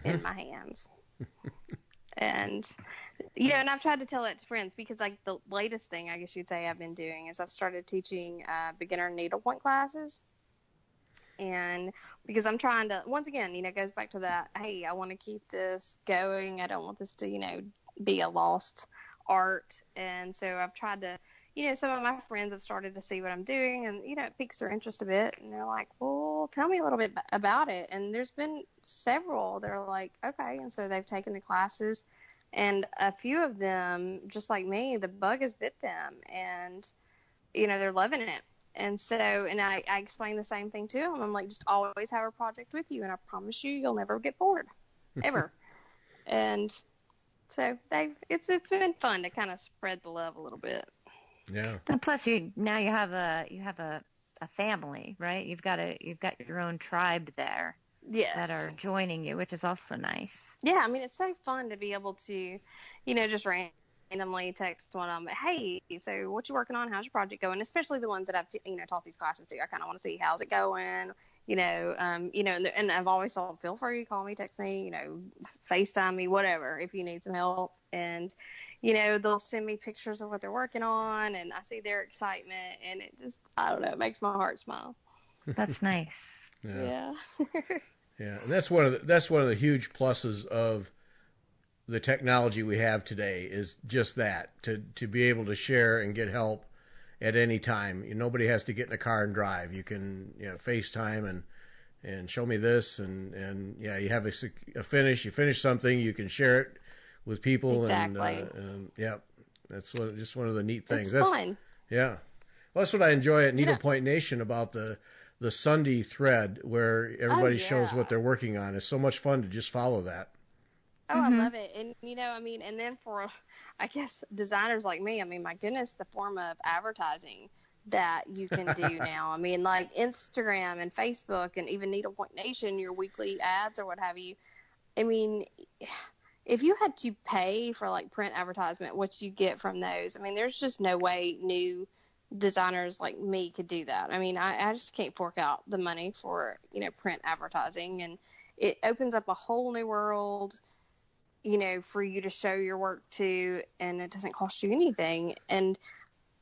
in my hands. And, and I've tried to tell that to friends, because like the latest thing I guess you'd say I've been doing is I've started teaching beginner needlepoint classes. And because I'm trying to, once again, it goes back to that, hey, I want to keep this going. I don't want this to, be a lost art. And so I've tried to, some of my friends have started to see what I'm doing, and, it piques their interest a bit. And they're like, well, tell me a little bit about it. And there's been several that are like, okay. And so they've taken the classes, and a few of them, just like me, the bug has bit them, and, they're loving it. And so, and I explained the same thing to him. I'm like, just always have a project with you, and I promise you'll never get bored, ever. And so it's been fun to kind of spread the love a little bit. Yeah. And plus, you have a family, right? You've got your own tribe there. Yes. That are joining you, which is also nice. Yeah, I mean, it's so fun to be able to, just randomly text one of them, hey, so what you working on? How's your project going? Especially the ones that I've, taught these classes to. I kind of want to see how's it going, and I've always told, feel free, call me, text me, FaceTime me, whatever, if you need some help. And, they'll send me pictures of what they're working on, and I see their excitement, and it just, I don't know, it makes my heart smile. That's nice. Yeah. Yeah, and that's one of the huge pluses of the technology we have today, is just that, to be able to share and get help at any time. Nobody has to get in a car and drive. You can FaceTime and show me this, and you have a finish. You finish something, you can share it with people. Exactly. And that's just one of the neat things. It's fun. Yeah, well, that's what I enjoy at Needlepoint Nation about the Sunday thread, where everybody shows what they're working on. It's so much fun to just follow that. Oh, I love it. And, and then for, I guess, designers like me, my goodness, the form of advertising that you can do now. Like Instagram and Facebook and even Needlepoint Nation, your weekly ads or what have you. If you had to pay for, like, print advertisement, what you get from those, there's just no way new designers like me could do that. I just can't fork out the money for, print advertising, and it opens up a whole new world, for you to show your work to, and it doesn't cost you anything. And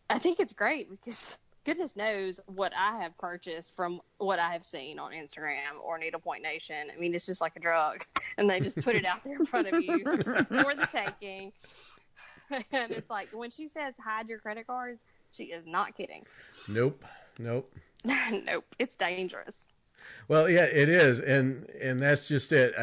I think it's great because goodness knows what I have purchased from what I have seen on Instagram or Needlepoint Nation. It's just like a drug, and they just put it out there in front of you for the taking. And it's like, when she says hide your credit cards, she is not kidding. Nope. Nope. It's dangerous. Well, yeah, it is. And that's just it.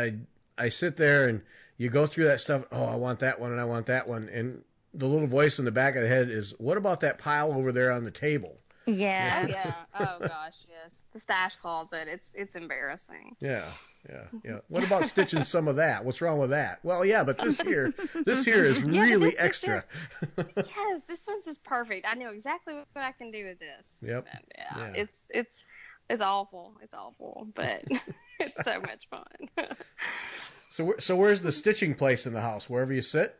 I sit there and you go through that stuff. Oh, I want that one and I want that one. And the little voice in the back of the head is, what about that pile over there on the table? Yeah. Oh, yeah. Oh, gosh, yes. The stash closet. It's embarrassing. Yeah. What about stitching some of that? What's wrong with that? Well, yeah, but this here is really extra. Yes, this one's just perfect. I know exactly what I can do with this. Yep. And, it's awful. It's awful, but it's so much fun. So where's the stitching place in the house? Wherever you sit?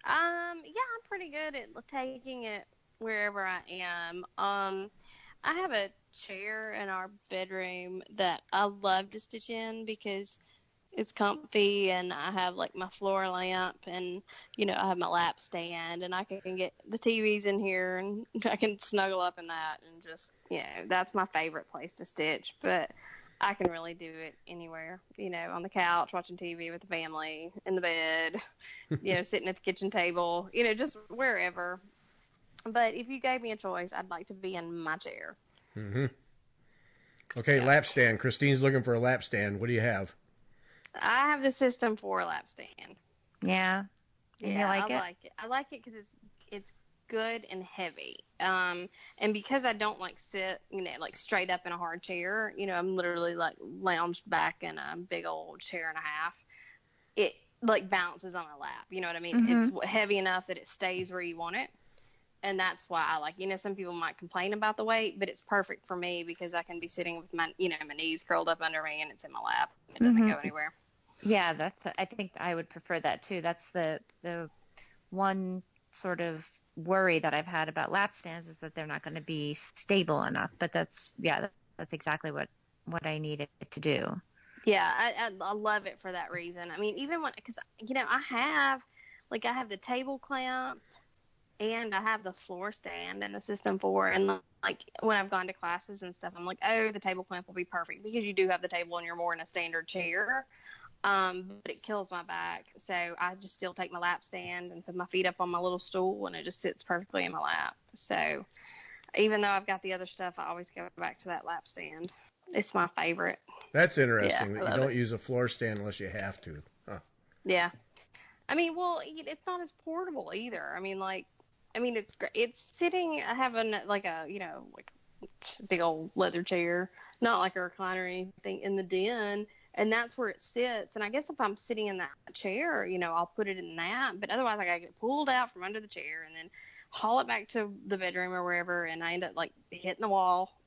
Yeah, I'm pretty good at taking it wherever I am. I have a chair in our bedroom that I love to stitch in because it's comfy, and I have like my floor lamp, and I have my lap stand, and I can get the TVs in here, and I can snuggle up in that, and just that's my favorite place to stitch. But I can really do it anywhere, on the couch watching TV with the family, in the bed, sitting at the kitchen table, just wherever. But if you gave me a choice, I'd like to be in my chair. Mm-hmm. Okay, lap stand. Christine's looking for a lap stand. What do you have? I have the system for a lap stand. Yeah. And you like I it? like it. I like it because it's good and heavy. And because I don't sit, like straight up in a hard chair, I'm literally like lounged back in a big old chair and a half. It like bounces on my lap. You know what I mean? Mm-hmm. It's heavy enough that it stays where you want it. And that's why I like, some people might complain about the weight, but it's perfect for me because I can be sitting with my, my knees curled up under me, and it's in my lap. It doesn't go anywhere. Yeah, I think I would prefer that too. That's the one sort of worry that I've had about lap stands, is that they're not going to be stable enough. But that's exactly what I need it to do. Yeah, I love it for that reason. Even because I have the table clamp, and I have the floor stand and the system for, and like when I've gone to classes and stuff, I'm like, oh, the table clamp will be perfect because you do have the table and you're more in a standard chair. But it kills my back. So I just still take my lap stand and put my feet up on my little stool, and it just sits perfectly in my lap. So even though I've got the other stuff, I always go back to that lap stand. It's my favorite. That's interesting that you don't use a floor stand unless you have to. Huh. Yeah. Well, it's not as portable either. It's great. It's sitting. I have like big old leather chair, not like a recliner or anything, in the den. And that's where it sits. And I guess if I'm sitting in that chair, I'll put it in that. But otherwise, I got to get pulled out from under the chair and then haul it back to the bedroom or wherever. And I end up like hitting the wall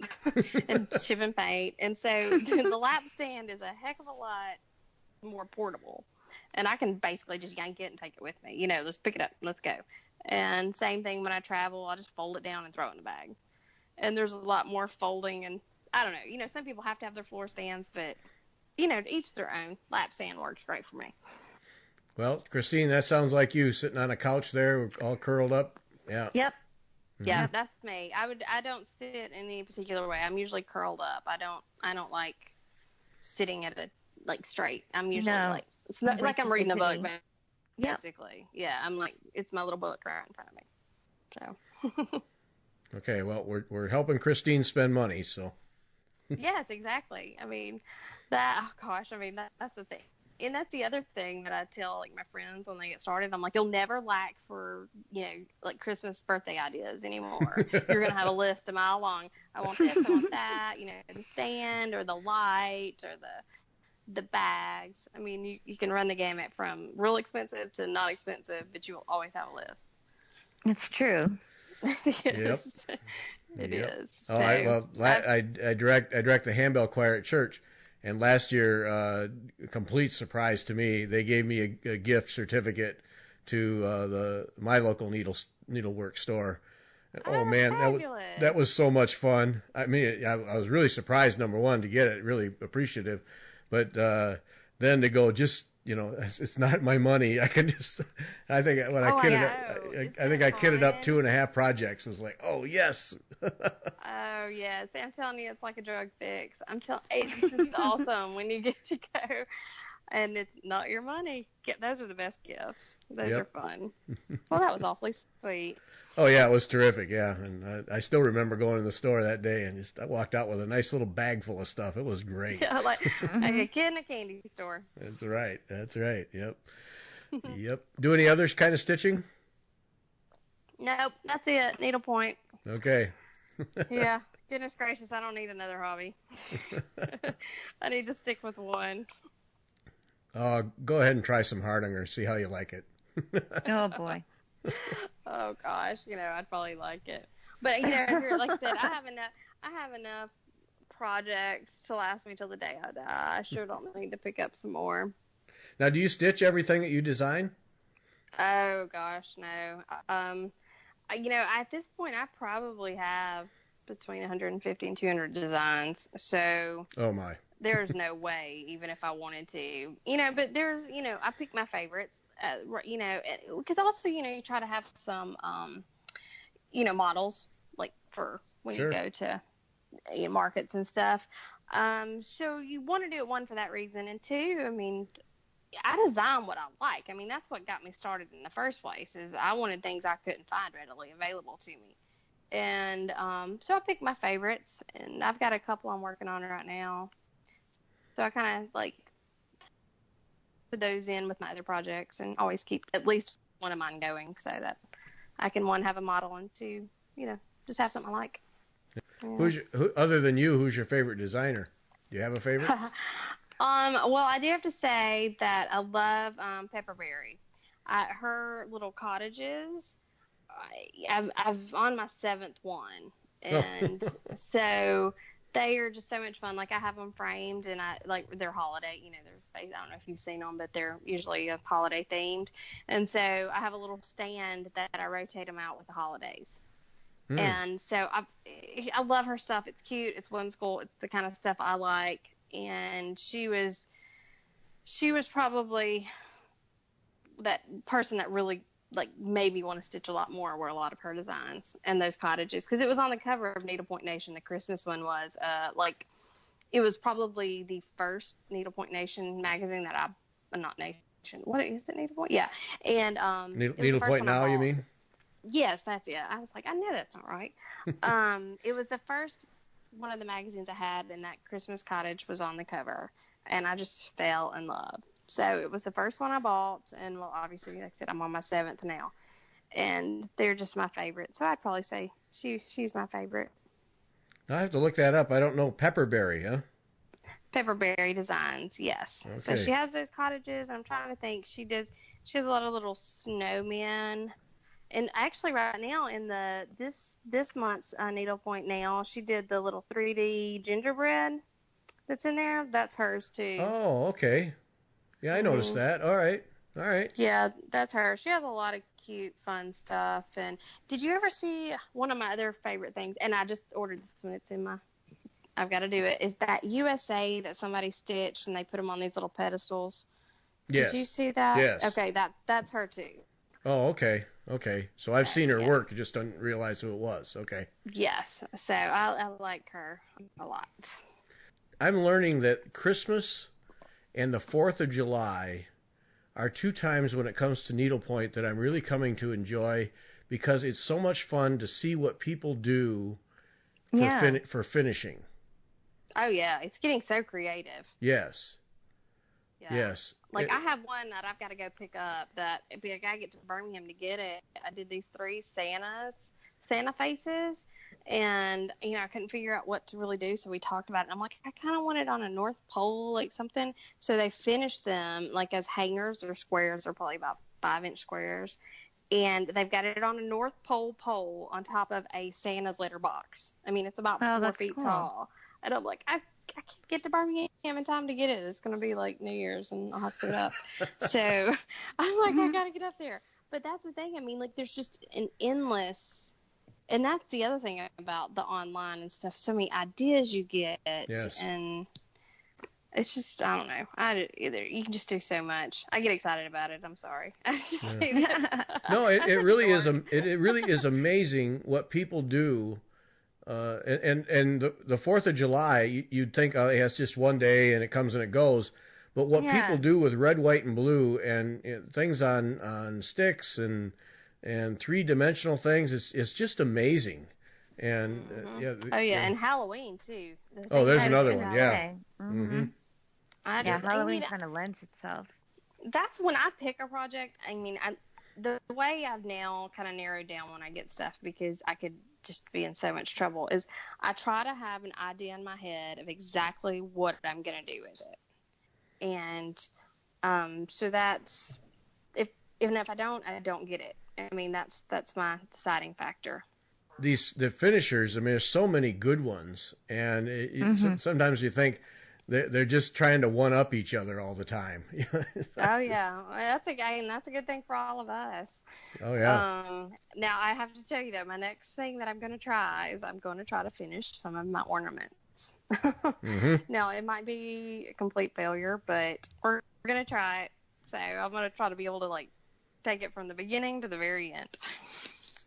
and chipping paint. And so the lap stand is a heck of a lot more portable. And I can basically just yank it and take it with me. Just pick it up. Let's go. And same thing when I travel, I'll just fold it down and throw it in the bag. And there's a lot more folding. And I don't know. Some people have to have their floor stands, but to each their own. Lap stand works great for me. Well, Christine, that sounds like you sitting on a couch there, all curled up. Yeah. Yep. Mm-hmm. Yeah, that's me. I don't sit in any particular way. I'm usually curled up. I don't like sitting at a straight. I'm usually it's not like I'm reading a book, basically. Yeah, I'm like, it's my little book right in front of me. So. Okay, well, we're helping Christine spend money, so. Yes, exactly. I mean, that's the thing. And that's the other thing that I tell my friends when they get started. I'm like, you'll never lack for, Christmas birthday ideas anymore. You're going to have a list a mile long. I want this, I want that, the stand or the light or the bags. I mean, you can run the gamut from real expensive to not expensive, but you will always have a list. It's true. Yep. It is. Oh, I direct the handbell choir at church, and last year, complete surprise to me, they gave me a gift certificate to my local needlework store. Oh man, that was so much fun. I mean, I was really surprised, number one, to get it, really appreciative, but then to go, just it's not my money. I can just, I think when I kitted up 2.5 projects. It was like, oh yes. Oh yes, I'm telling you, it's like a drug fix. It's just awesome when you get to go, and it's not your money. Those are the best gifts. Those are fun. Well, that was awfully sweet. Oh yeah, it was terrific. Yeah, and I still remember going to the store that day, and I walked out with a nice little bag full of stuff. It was great. Yeah, like a kid in a candy store. That's right. Yep. Yep. Do any other kind of stitching? Nope, that's it. Needlepoint. Okay. Yeah. Goodness gracious, I don't need another hobby. I need to stick with one. Go ahead and try some Hardanger. See how you like it. Oh boy. Oh gosh, I'd probably like it. But like I said, I have enough projects to last me till the day I die. I sure don't need to pick up some more. Now, do you stitch everything that you design? Oh gosh, no. At this point, I probably have between 150 and 200 designs. So. Oh my. There's no way, even if I wanted to, but there's, I pick my favorites, because also, you try to have some, models, like for when you go to markets and stuff. So you want to do it, one, for that reason. And two, I mean, I design what I like. I mean, that's what got me started in the first place, is I wanted things I couldn't find readily available to me. And so I picked my favorites, and I've got a couple I'm working on right now. So I kind of put those in with my other projects and always keep at least one of mine going so that I can, one, have a model, and two, just have something I like. Yeah. Other than you, who's your favorite designer? Do you have a favorite? Well, I do have to say that I love Pepperberry. Her little cottages, I'm on my 7th one. And so they are just so much fun. Like, I have them framed, and they're holiday, I don't know if you've seen them, but they're usually holiday themed. And so I have a little stand that I rotate them out with the holidays. And so I love her stuff. It's cute. It's whimsical. It's the kind of stuff I like. And she was probably that person that really made me want to stitch a lot more, were a lot of her designs and those cottages, because it was on the cover of Needlepoint Nation. The Christmas one was it was probably the first Needlepoint Nation magazine that not Nation. What is it? Needlepoint? Yeah. And Needlepoint Now, you mean? Yes, that's it. I was like, I know that's not right. It was the first one of the magazines I had, and that Christmas cottage was on the cover, and I just fell in love. So it was the first one I bought, and well, obviously, like I said, I'm on my 7th now, and they're just my favorite. So I'd probably say she's my favorite. I have to look that up. I don't know. Pepperberry, huh? Pepperberry Designs, yes. Okay. So she has those cottages. I'm trying to think. She has a lot of little snowmen. And actually, right now in this month's Needlepoint now, she did the little 3D gingerbread that's in there. That's hers too. Oh, okay. Yeah, I noticed that. All right. Yeah, that's her. She has a lot of cute, fun stuff. And did you ever see one of my other favorite things? And I just ordered this one. It's in my. I've got to do it. Is that USA that somebody stitched and they put them on these little pedestals? Yes. Did you see that? Yes. Okay, that's her too. Oh, okay. So I've seen her work. I just didn't realize who it was. Okay. Yes. So I like her a lot. I'm learning that Christmas and the 4th of July are 2 times when it comes to needlepoint that I'm really coming to enjoy, because it's so much fun to see what people do for finishing. Oh, yeah. It's getting so creative. Yes. Yeah. Yes. Like, I have one that I've got to go pick up that if I got to get to Birmingham to get it. I did these 3 Santa faces, and, I couldn't figure out what to really do, so we talked about it. And I'm like, I kind of want it on a North Pole, like something. So they finished them, like, as hangers or squares. They're probably about 5-inch squares. And they've got it on a North Pole pole on top of a Santa's litter box. I mean, it's about 4 feet tall. And I'm like, I can't get to Birmingham in time to get it. It's going to be like New Year's, and I'll have to put it up. So I'm like, I got to get up there. But that's the thing. I mean, like, there's just an endless, and that's the other thing about the online and stuff. So many ideas you get. Yes. And it's just, I don't know. You can just do so much. I get excited about it. I'm sorry. I just do that. No, it really is. It really is amazing what people do. And the 4th of July, you'd think, oh, it's just one day and it comes and it goes. But what people do with red, white, and blue, and things on sticks and 3-dimensional things, it's just amazing. And and Halloween too. There's another one. Yeah. Mm-hmm. Halloween kind of lends itself. That's when I pick a project. I mean, the way I've now kind of narrowed down when I get stuff, because I could just be in so much trouble, is I try to have an idea in my head of exactly what I'm going to do with it. And so that's, even if I don't get it. I mean, that's my deciding factor. The finishers, I mean, there's so many good ones, and sometimes you think they're just trying to one up each other all the time. Oh yeah, that's a good thing for all of us. Oh yeah. Now I have to tell you though, my next thing that I'm going to try is I'm going to try to finish some of my ornaments. Now it might be a complete failure, but we're going to try it. So I'm going to try to be able to like take it from the beginning to the very end.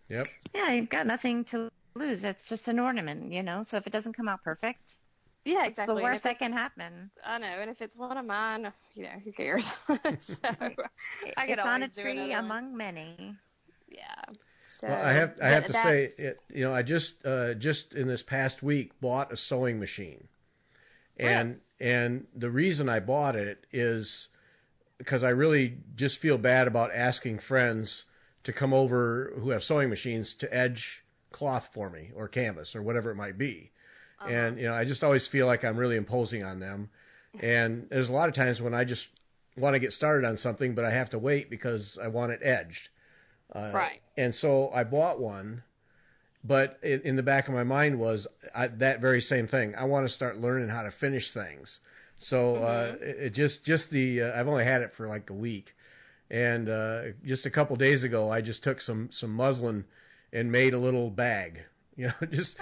Yep. Yeah, you've got nothing to lose. It's just an ornament, So if it doesn't come out perfect, yeah, exactly. It's the worst that can happen. I know, and if it's one of mine, who cares? So it's on a tree among many. Yeah. So well, I have to say, I just in this past week bought a sewing machine, and the reason I bought it is because I really just feel bad about asking friends to come over who have sewing machines to edge cloth for me or canvas or whatever it might be. And, I just always feel like I'm really imposing on them. And there's a lot of times when I just want to get started on something, but I have to wait because I want it edged. Right. And so I bought one, but in the back of my mind was that very same thing. I want to start learning how to finish things. So I've only had it for like a week. And just a couple days ago, I just took some muslin and made a little bag. Just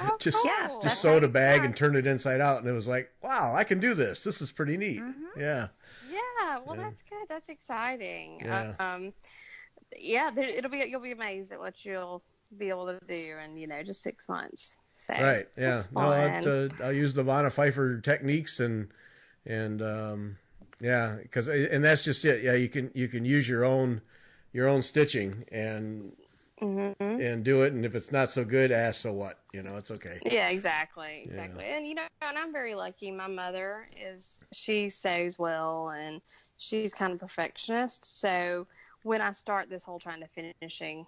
sewed a bag and turned it inside out, and it was like, wow, I can do this. This is pretty neat. Yeah. Yeah. Well, that's good. That's exciting. Yeah. You'll be amazed at what you'll be able to do in just 6 months. So right. Yeah. No, I'll use the Vanna Pfeiffer techniques and that's just it. Yeah, you can use your own stitching and do it, and if it's not so good, so what? It's okay. Yeah, exactly. Yeah. And and I'm very lucky. My mother she sews well, and she's kind of perfectionist. So when I start this whole trying to finishing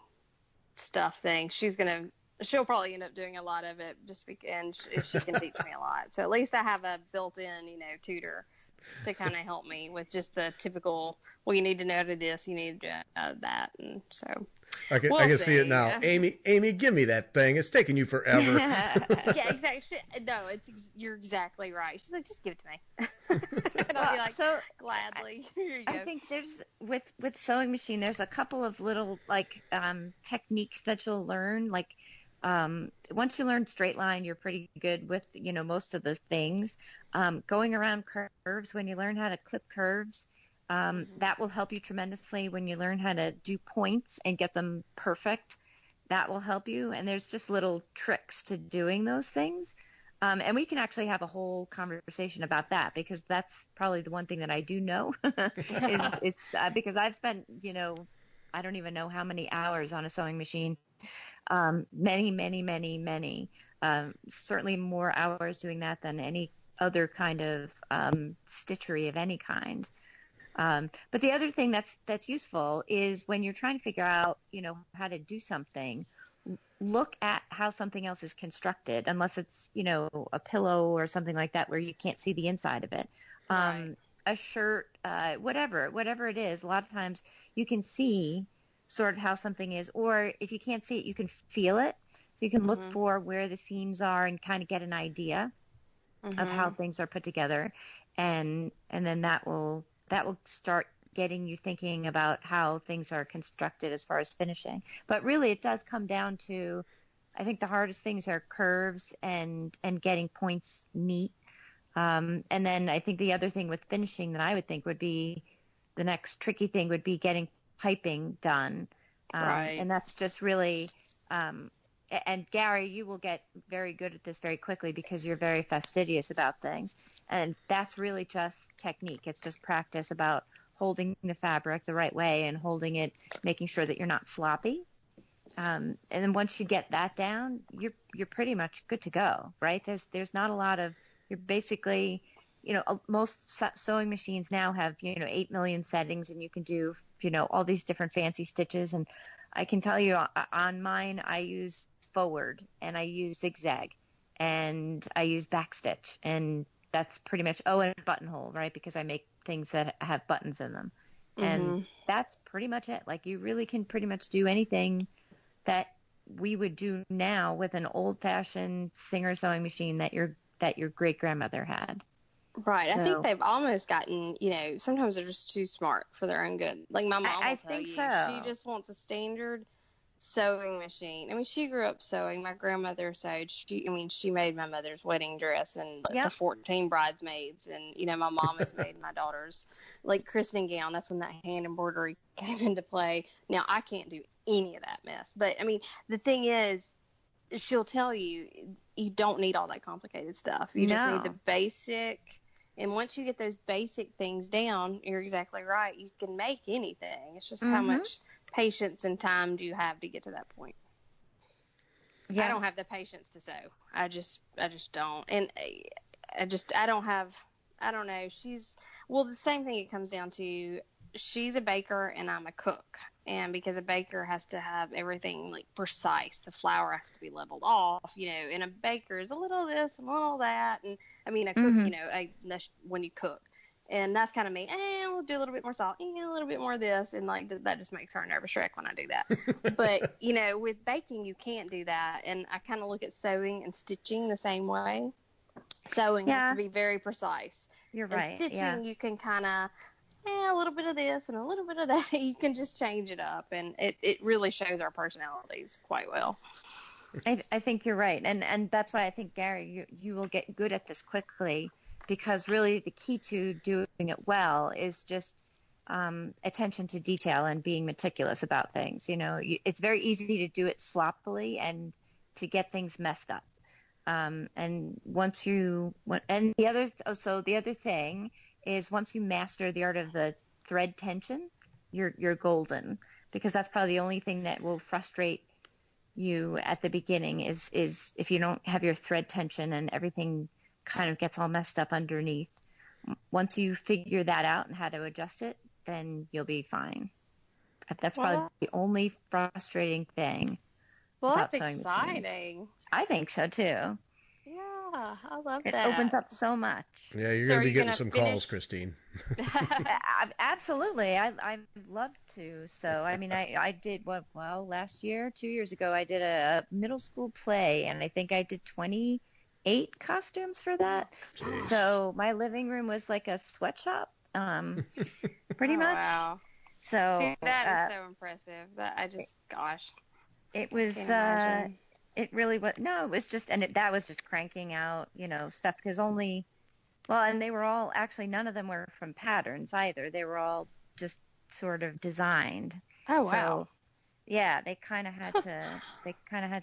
stuff thing, she's gonna she'll probably end up doing a lot of it just because, and she can teach me a lot. So at least I have a built-in, tutor to kind of help me with just the typical, well, you need to know how to do this, you need to do that. And so I can see it now. Amy, give me that thing. It's taking you forever. Yeah, exactly. No, you're exactly right. She's like, just give it to me. And I'll be like, so gladly. Here you go. I think there's with sewing machine, there's a couple of little techniques that you'll learn. Like once you learn straight line, you're pretty good with most of the things. Going around curves, when you learn how to clip curves, that will help you tremendously. When you learn how to do points and get them perfect, that will help you. And there's just little tricks to doing those things. And we can actually have a whole conversation about that, because that's probably the one thing that I do know is because I've spent, I don't even know how many hours on a sewing machine. Many, certainly more hours doing that than any other kind of stitchery of any kind. But the other thing that's useful is when you're trying to figure out, how to do something, look at how something else is constructed, unless it's, a pillow or something like that where you can't see the inside of it. Right. A shirt, whatever it is, a lot of times you can see sort of how something is, or if you can't see it, you can feel it. So you can look for where the seams are and kind of get an idea of how things are put together. And then that will start getting you thinking about how things are constructed as far as finishing. But really it does come down to, I think the hardest things are curves and getting points neat. And then I think the other thing with finishing that I would think would be the next tricky thing would be getting piping done. Right. And that's just really, and Gary, you will get very good at this very quickly because you're very fastidious about things. And that's really just technique. It's just practice about holding the fabric the right way and holding it, making sure that you're not sloppy. And then once you get that down, you're pretty much good to go, right? There's not a lot of, you're basically, most sewing machines now have, 8 million settings, and you can do, all these different fancy stitches. And I can tell you on mine, I use forward and I use zigzag and I use backstitch, and that's pretty much, and buttonhole, right? Because I make things that have buttons in them. And that's pretty much it. Like, you really can pretty much do anything that we would do now with an old fashioned Singer sewing machine that your great grandmother had. Right. So, I think they've almost gotten, sometimes they're just too smart for their own good. Like my mom will tell you, she just wants a standard sewing machine. I mean, she grew up sewing. My grandmother sewed. She made my mother's wedding dress and the 14 bridesmaids. And, my mom has made my daughter's christening gown. That's when that hand embroidery came into play. Now, I can't do any of that mess. But, the thing is, she'll tell you, you don't need all that complicated stuff. You just need the basic. And once you get those basic things down, you're exactly right. You can make anything. It's just how much patience and time do you have to get to that point. Yeah. I don't have the patience to sew. I just don't. And I don't know. The same thing it comes down to, she's a baker and I'm a cook. And because a baker has to have everything precise, the flour has to be leveled off, and a baker is a little of this and a little of that. And a cook, that's when you cook. And that's kind of me. We'll do a little bit more salt, a little bit more of this. And that just makes her a nervous wreck when I do that. But, with baking, you can't do that. And I kind of look at sewing and stitching the same way. Sewing has to be very precise. You're right. And stitching, you can kind of, a little bit of this and a little bit of that. You can just change it up, and it really shows our personalities quite well. I think you're right, and that's why I think, Gary, you will get good at this quickly, because really the key to doing it well is just attention to detail and being meticulous about things. It's very easy to do it sloppily and to get things messed up. And the other thing is, once you master the art of the thread tension, you're golden, because that's probably the only thing that will frustrate you at the beginning is if you don't have your thread tension and everything kind of gets all messed up underneath. Once you figure that out and how to adjust it, then you'll be fine. That's probably the only frustrating thing Well, about that's sewing machines. exciting. I think so too. Yeah, I love It that. opens up so much. Yeah, you're So going are to be you getting gonna some finish? calls, Christine. Absolutely. I'd love to. So, I mean, I did last year, 2 years ago, I did a middle school play, and I think I did 28 costumes for that. Jeez. So my living room was like a sweatshop, pretty Oh, much. wow. So See, that is so impressive. Gosh, it was, can't imagine. it really was, no, it was just, and that was just cranking out, stuff because and they were all, actually, none of them were from patterns either. They were all just sort of designed. Oh, wow. So, yeah, they kind of had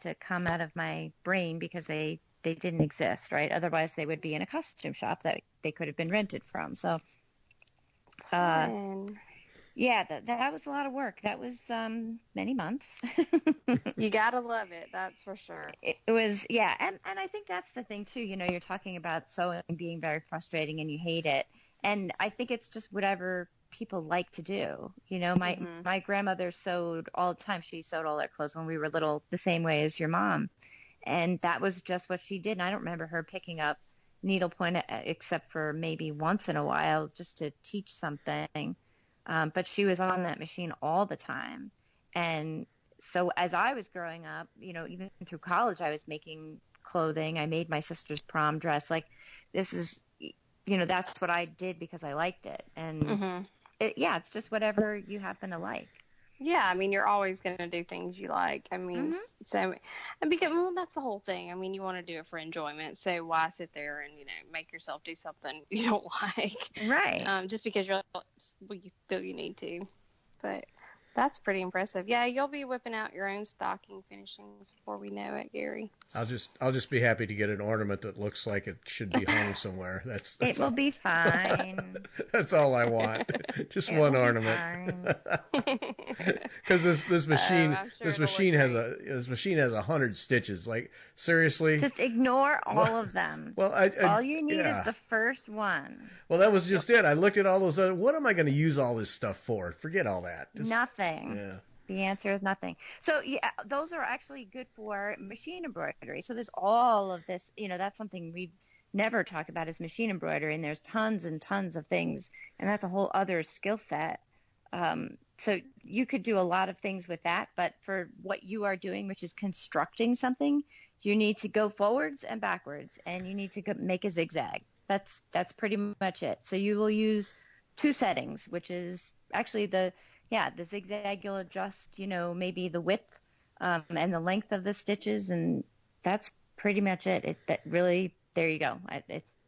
to come out of my brain because they didn't exist, right? Otherwise, they would be in a costume shop that they could have been rented from. So, Fun. yeah, that was a lot of work. That was many months. You gotta love it, that's for sure. It was, yeah, and I think that's the thing too. You're talking about sewing being very frustrating and you hate it, and I think it's just whatever people like to do. My grandmother sewed all the time. She sewed all our clothes when we were little, the same way as your mom, and that was just what she did. And I don't remember her picking up needlepoint except for maybe once in a while just to teach something. But she was on that machine all the time. And so as I was growing up, even through college, I was making clothing. I made my sister's prom dress. Like, this is, that's what I did because I liked it. And it's just whatever you happen to like. Yeah, I mean, you're always going to do things you like. I mean, so, and because, that's the whole thing. I mean, you want to do it for enjoyment. So why sit there and, make yourself do something you don't like? Right. Just because you feel you need to. But that's pretty impressive. Yeah, you'll be whipping out your own stocking finishings before we know it, Gary. I'll just be happy to get an ornament that looks like it should be hung somewhere. That's it will be fine. That's all I want. Just one ornament. Because this machine has 100 stitches. Like, seriously. Just ignore all of them. Well, all you need is the first one. Well, that was just it. I looked at all those other. What am I going to use all this stuff for? Forget all that. Nothing. Yeah. The answer is nothing. So, yeah, those are actually good for machine embroidery. So there's all of this, that's something we've never talked about is machine embroidery. And there's tons and tons of things. And that's a whole other skill set. So you could do a lot of things with that. But for what you are doing, which is constructing something, you need to go forwards and backwards. And you need to make a zigzag. That's pretty much it. So you will use 2 settings, which is actually the zigzag. You'll adjust, maybe the width and the length of the stitches, and that's pretty much it. There you go.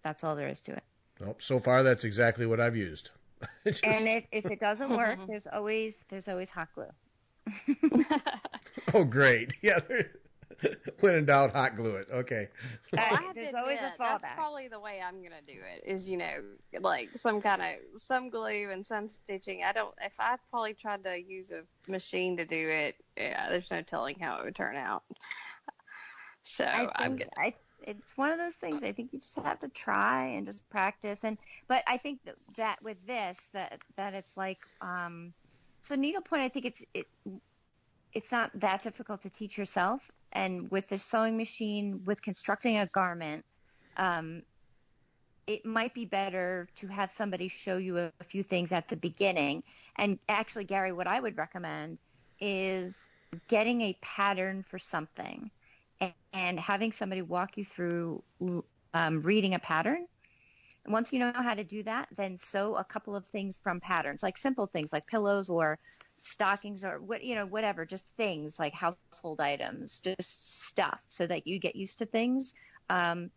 That's all there is to it. Well, so far, that's exactly what I've used. And if it doesn't work, there's always hot glue. Oh, great! Yeah. When in doubt, hot glue it. Okay. Well, there's always a fallback. That's probably the way I'm gonna do it. Is like some glue and some stitching. If I probably tried to use a machine to do it, yeah, there's no telling how it would turn out. So it's one of those things. I think you just have to try and just practice. But I think that with this, that it's like, so needlepoint. I think it's not that difficult to teach yourself. And with the sewing machine, with constructing a garment, it might be better to have somebody show you a few things at the beginning. And actually, Gary, what I would recommend is getting a pattern for something and having somebody walk you through reading a pattern. And once you know how to do that, then sew a couple of things from patterns, like simple things like pillows or stockings or whatever, just things like household items, just stuff so that you get used to things. And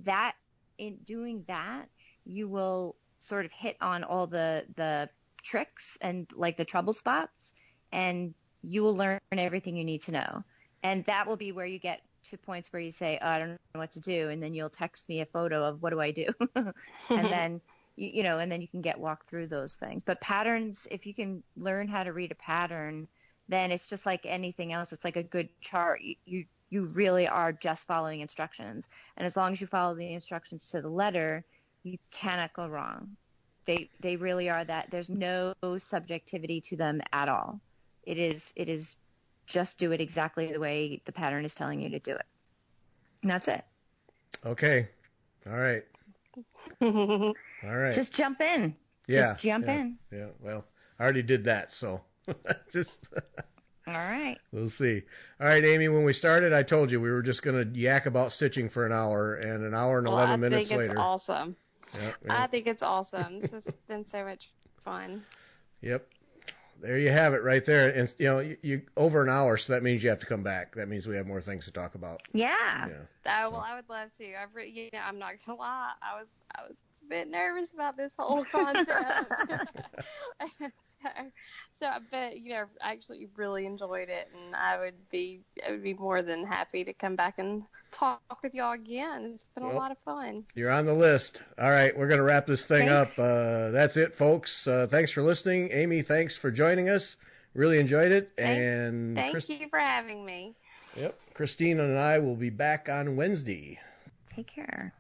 that in doing that, you will sort of hit on all the tricks and like the trouble spots, and you will learn everything you need to know. And that will be where you get to points where you say, oh, I don't know what to do. And then you'll text me a photo of what do I do? And then and then you can walk through those things. But patterns, if you can learn how to read a pattern, then it's just like anything else. It's like a good chart. You really are just following instructions. And as long as you follow the instructions to the letter, you cannot go wrong. They really are that. There's no subjectivity to them at all. It is just do it exactly the way the pattern is telling you to do it. And that's it. Okay. All right. All right. Just jump in. Yeah. Just jump in. Yeah. Well, I already did that, so just All right. we'll see. All right, Amy, when we started, I told you we were just going to yak about stitching for an hour, and an hour and 11 minutes later. I think it's awesome. Yep. I think it's awesome. This has been so much fun. Yep. There you have it right there. And, you over an hour, so that means you have to come back. That means we have more things to talk about. Yeah. Oh, well, I would love to. I'm not going to lie. I was a bit nervous about this whole concept. But I actually really enjoyed it, and I would be more than happy to come back and talk with y'all again. It's been a lot of fun. You're on the list. All right, we're going to wrap this thing up. That's it, folks. Thanks for listening. Amy, thanks for joining us. Really enjoyed it. Thank you for having me. Yep. Christine and I will be back on Wednesday. Take care.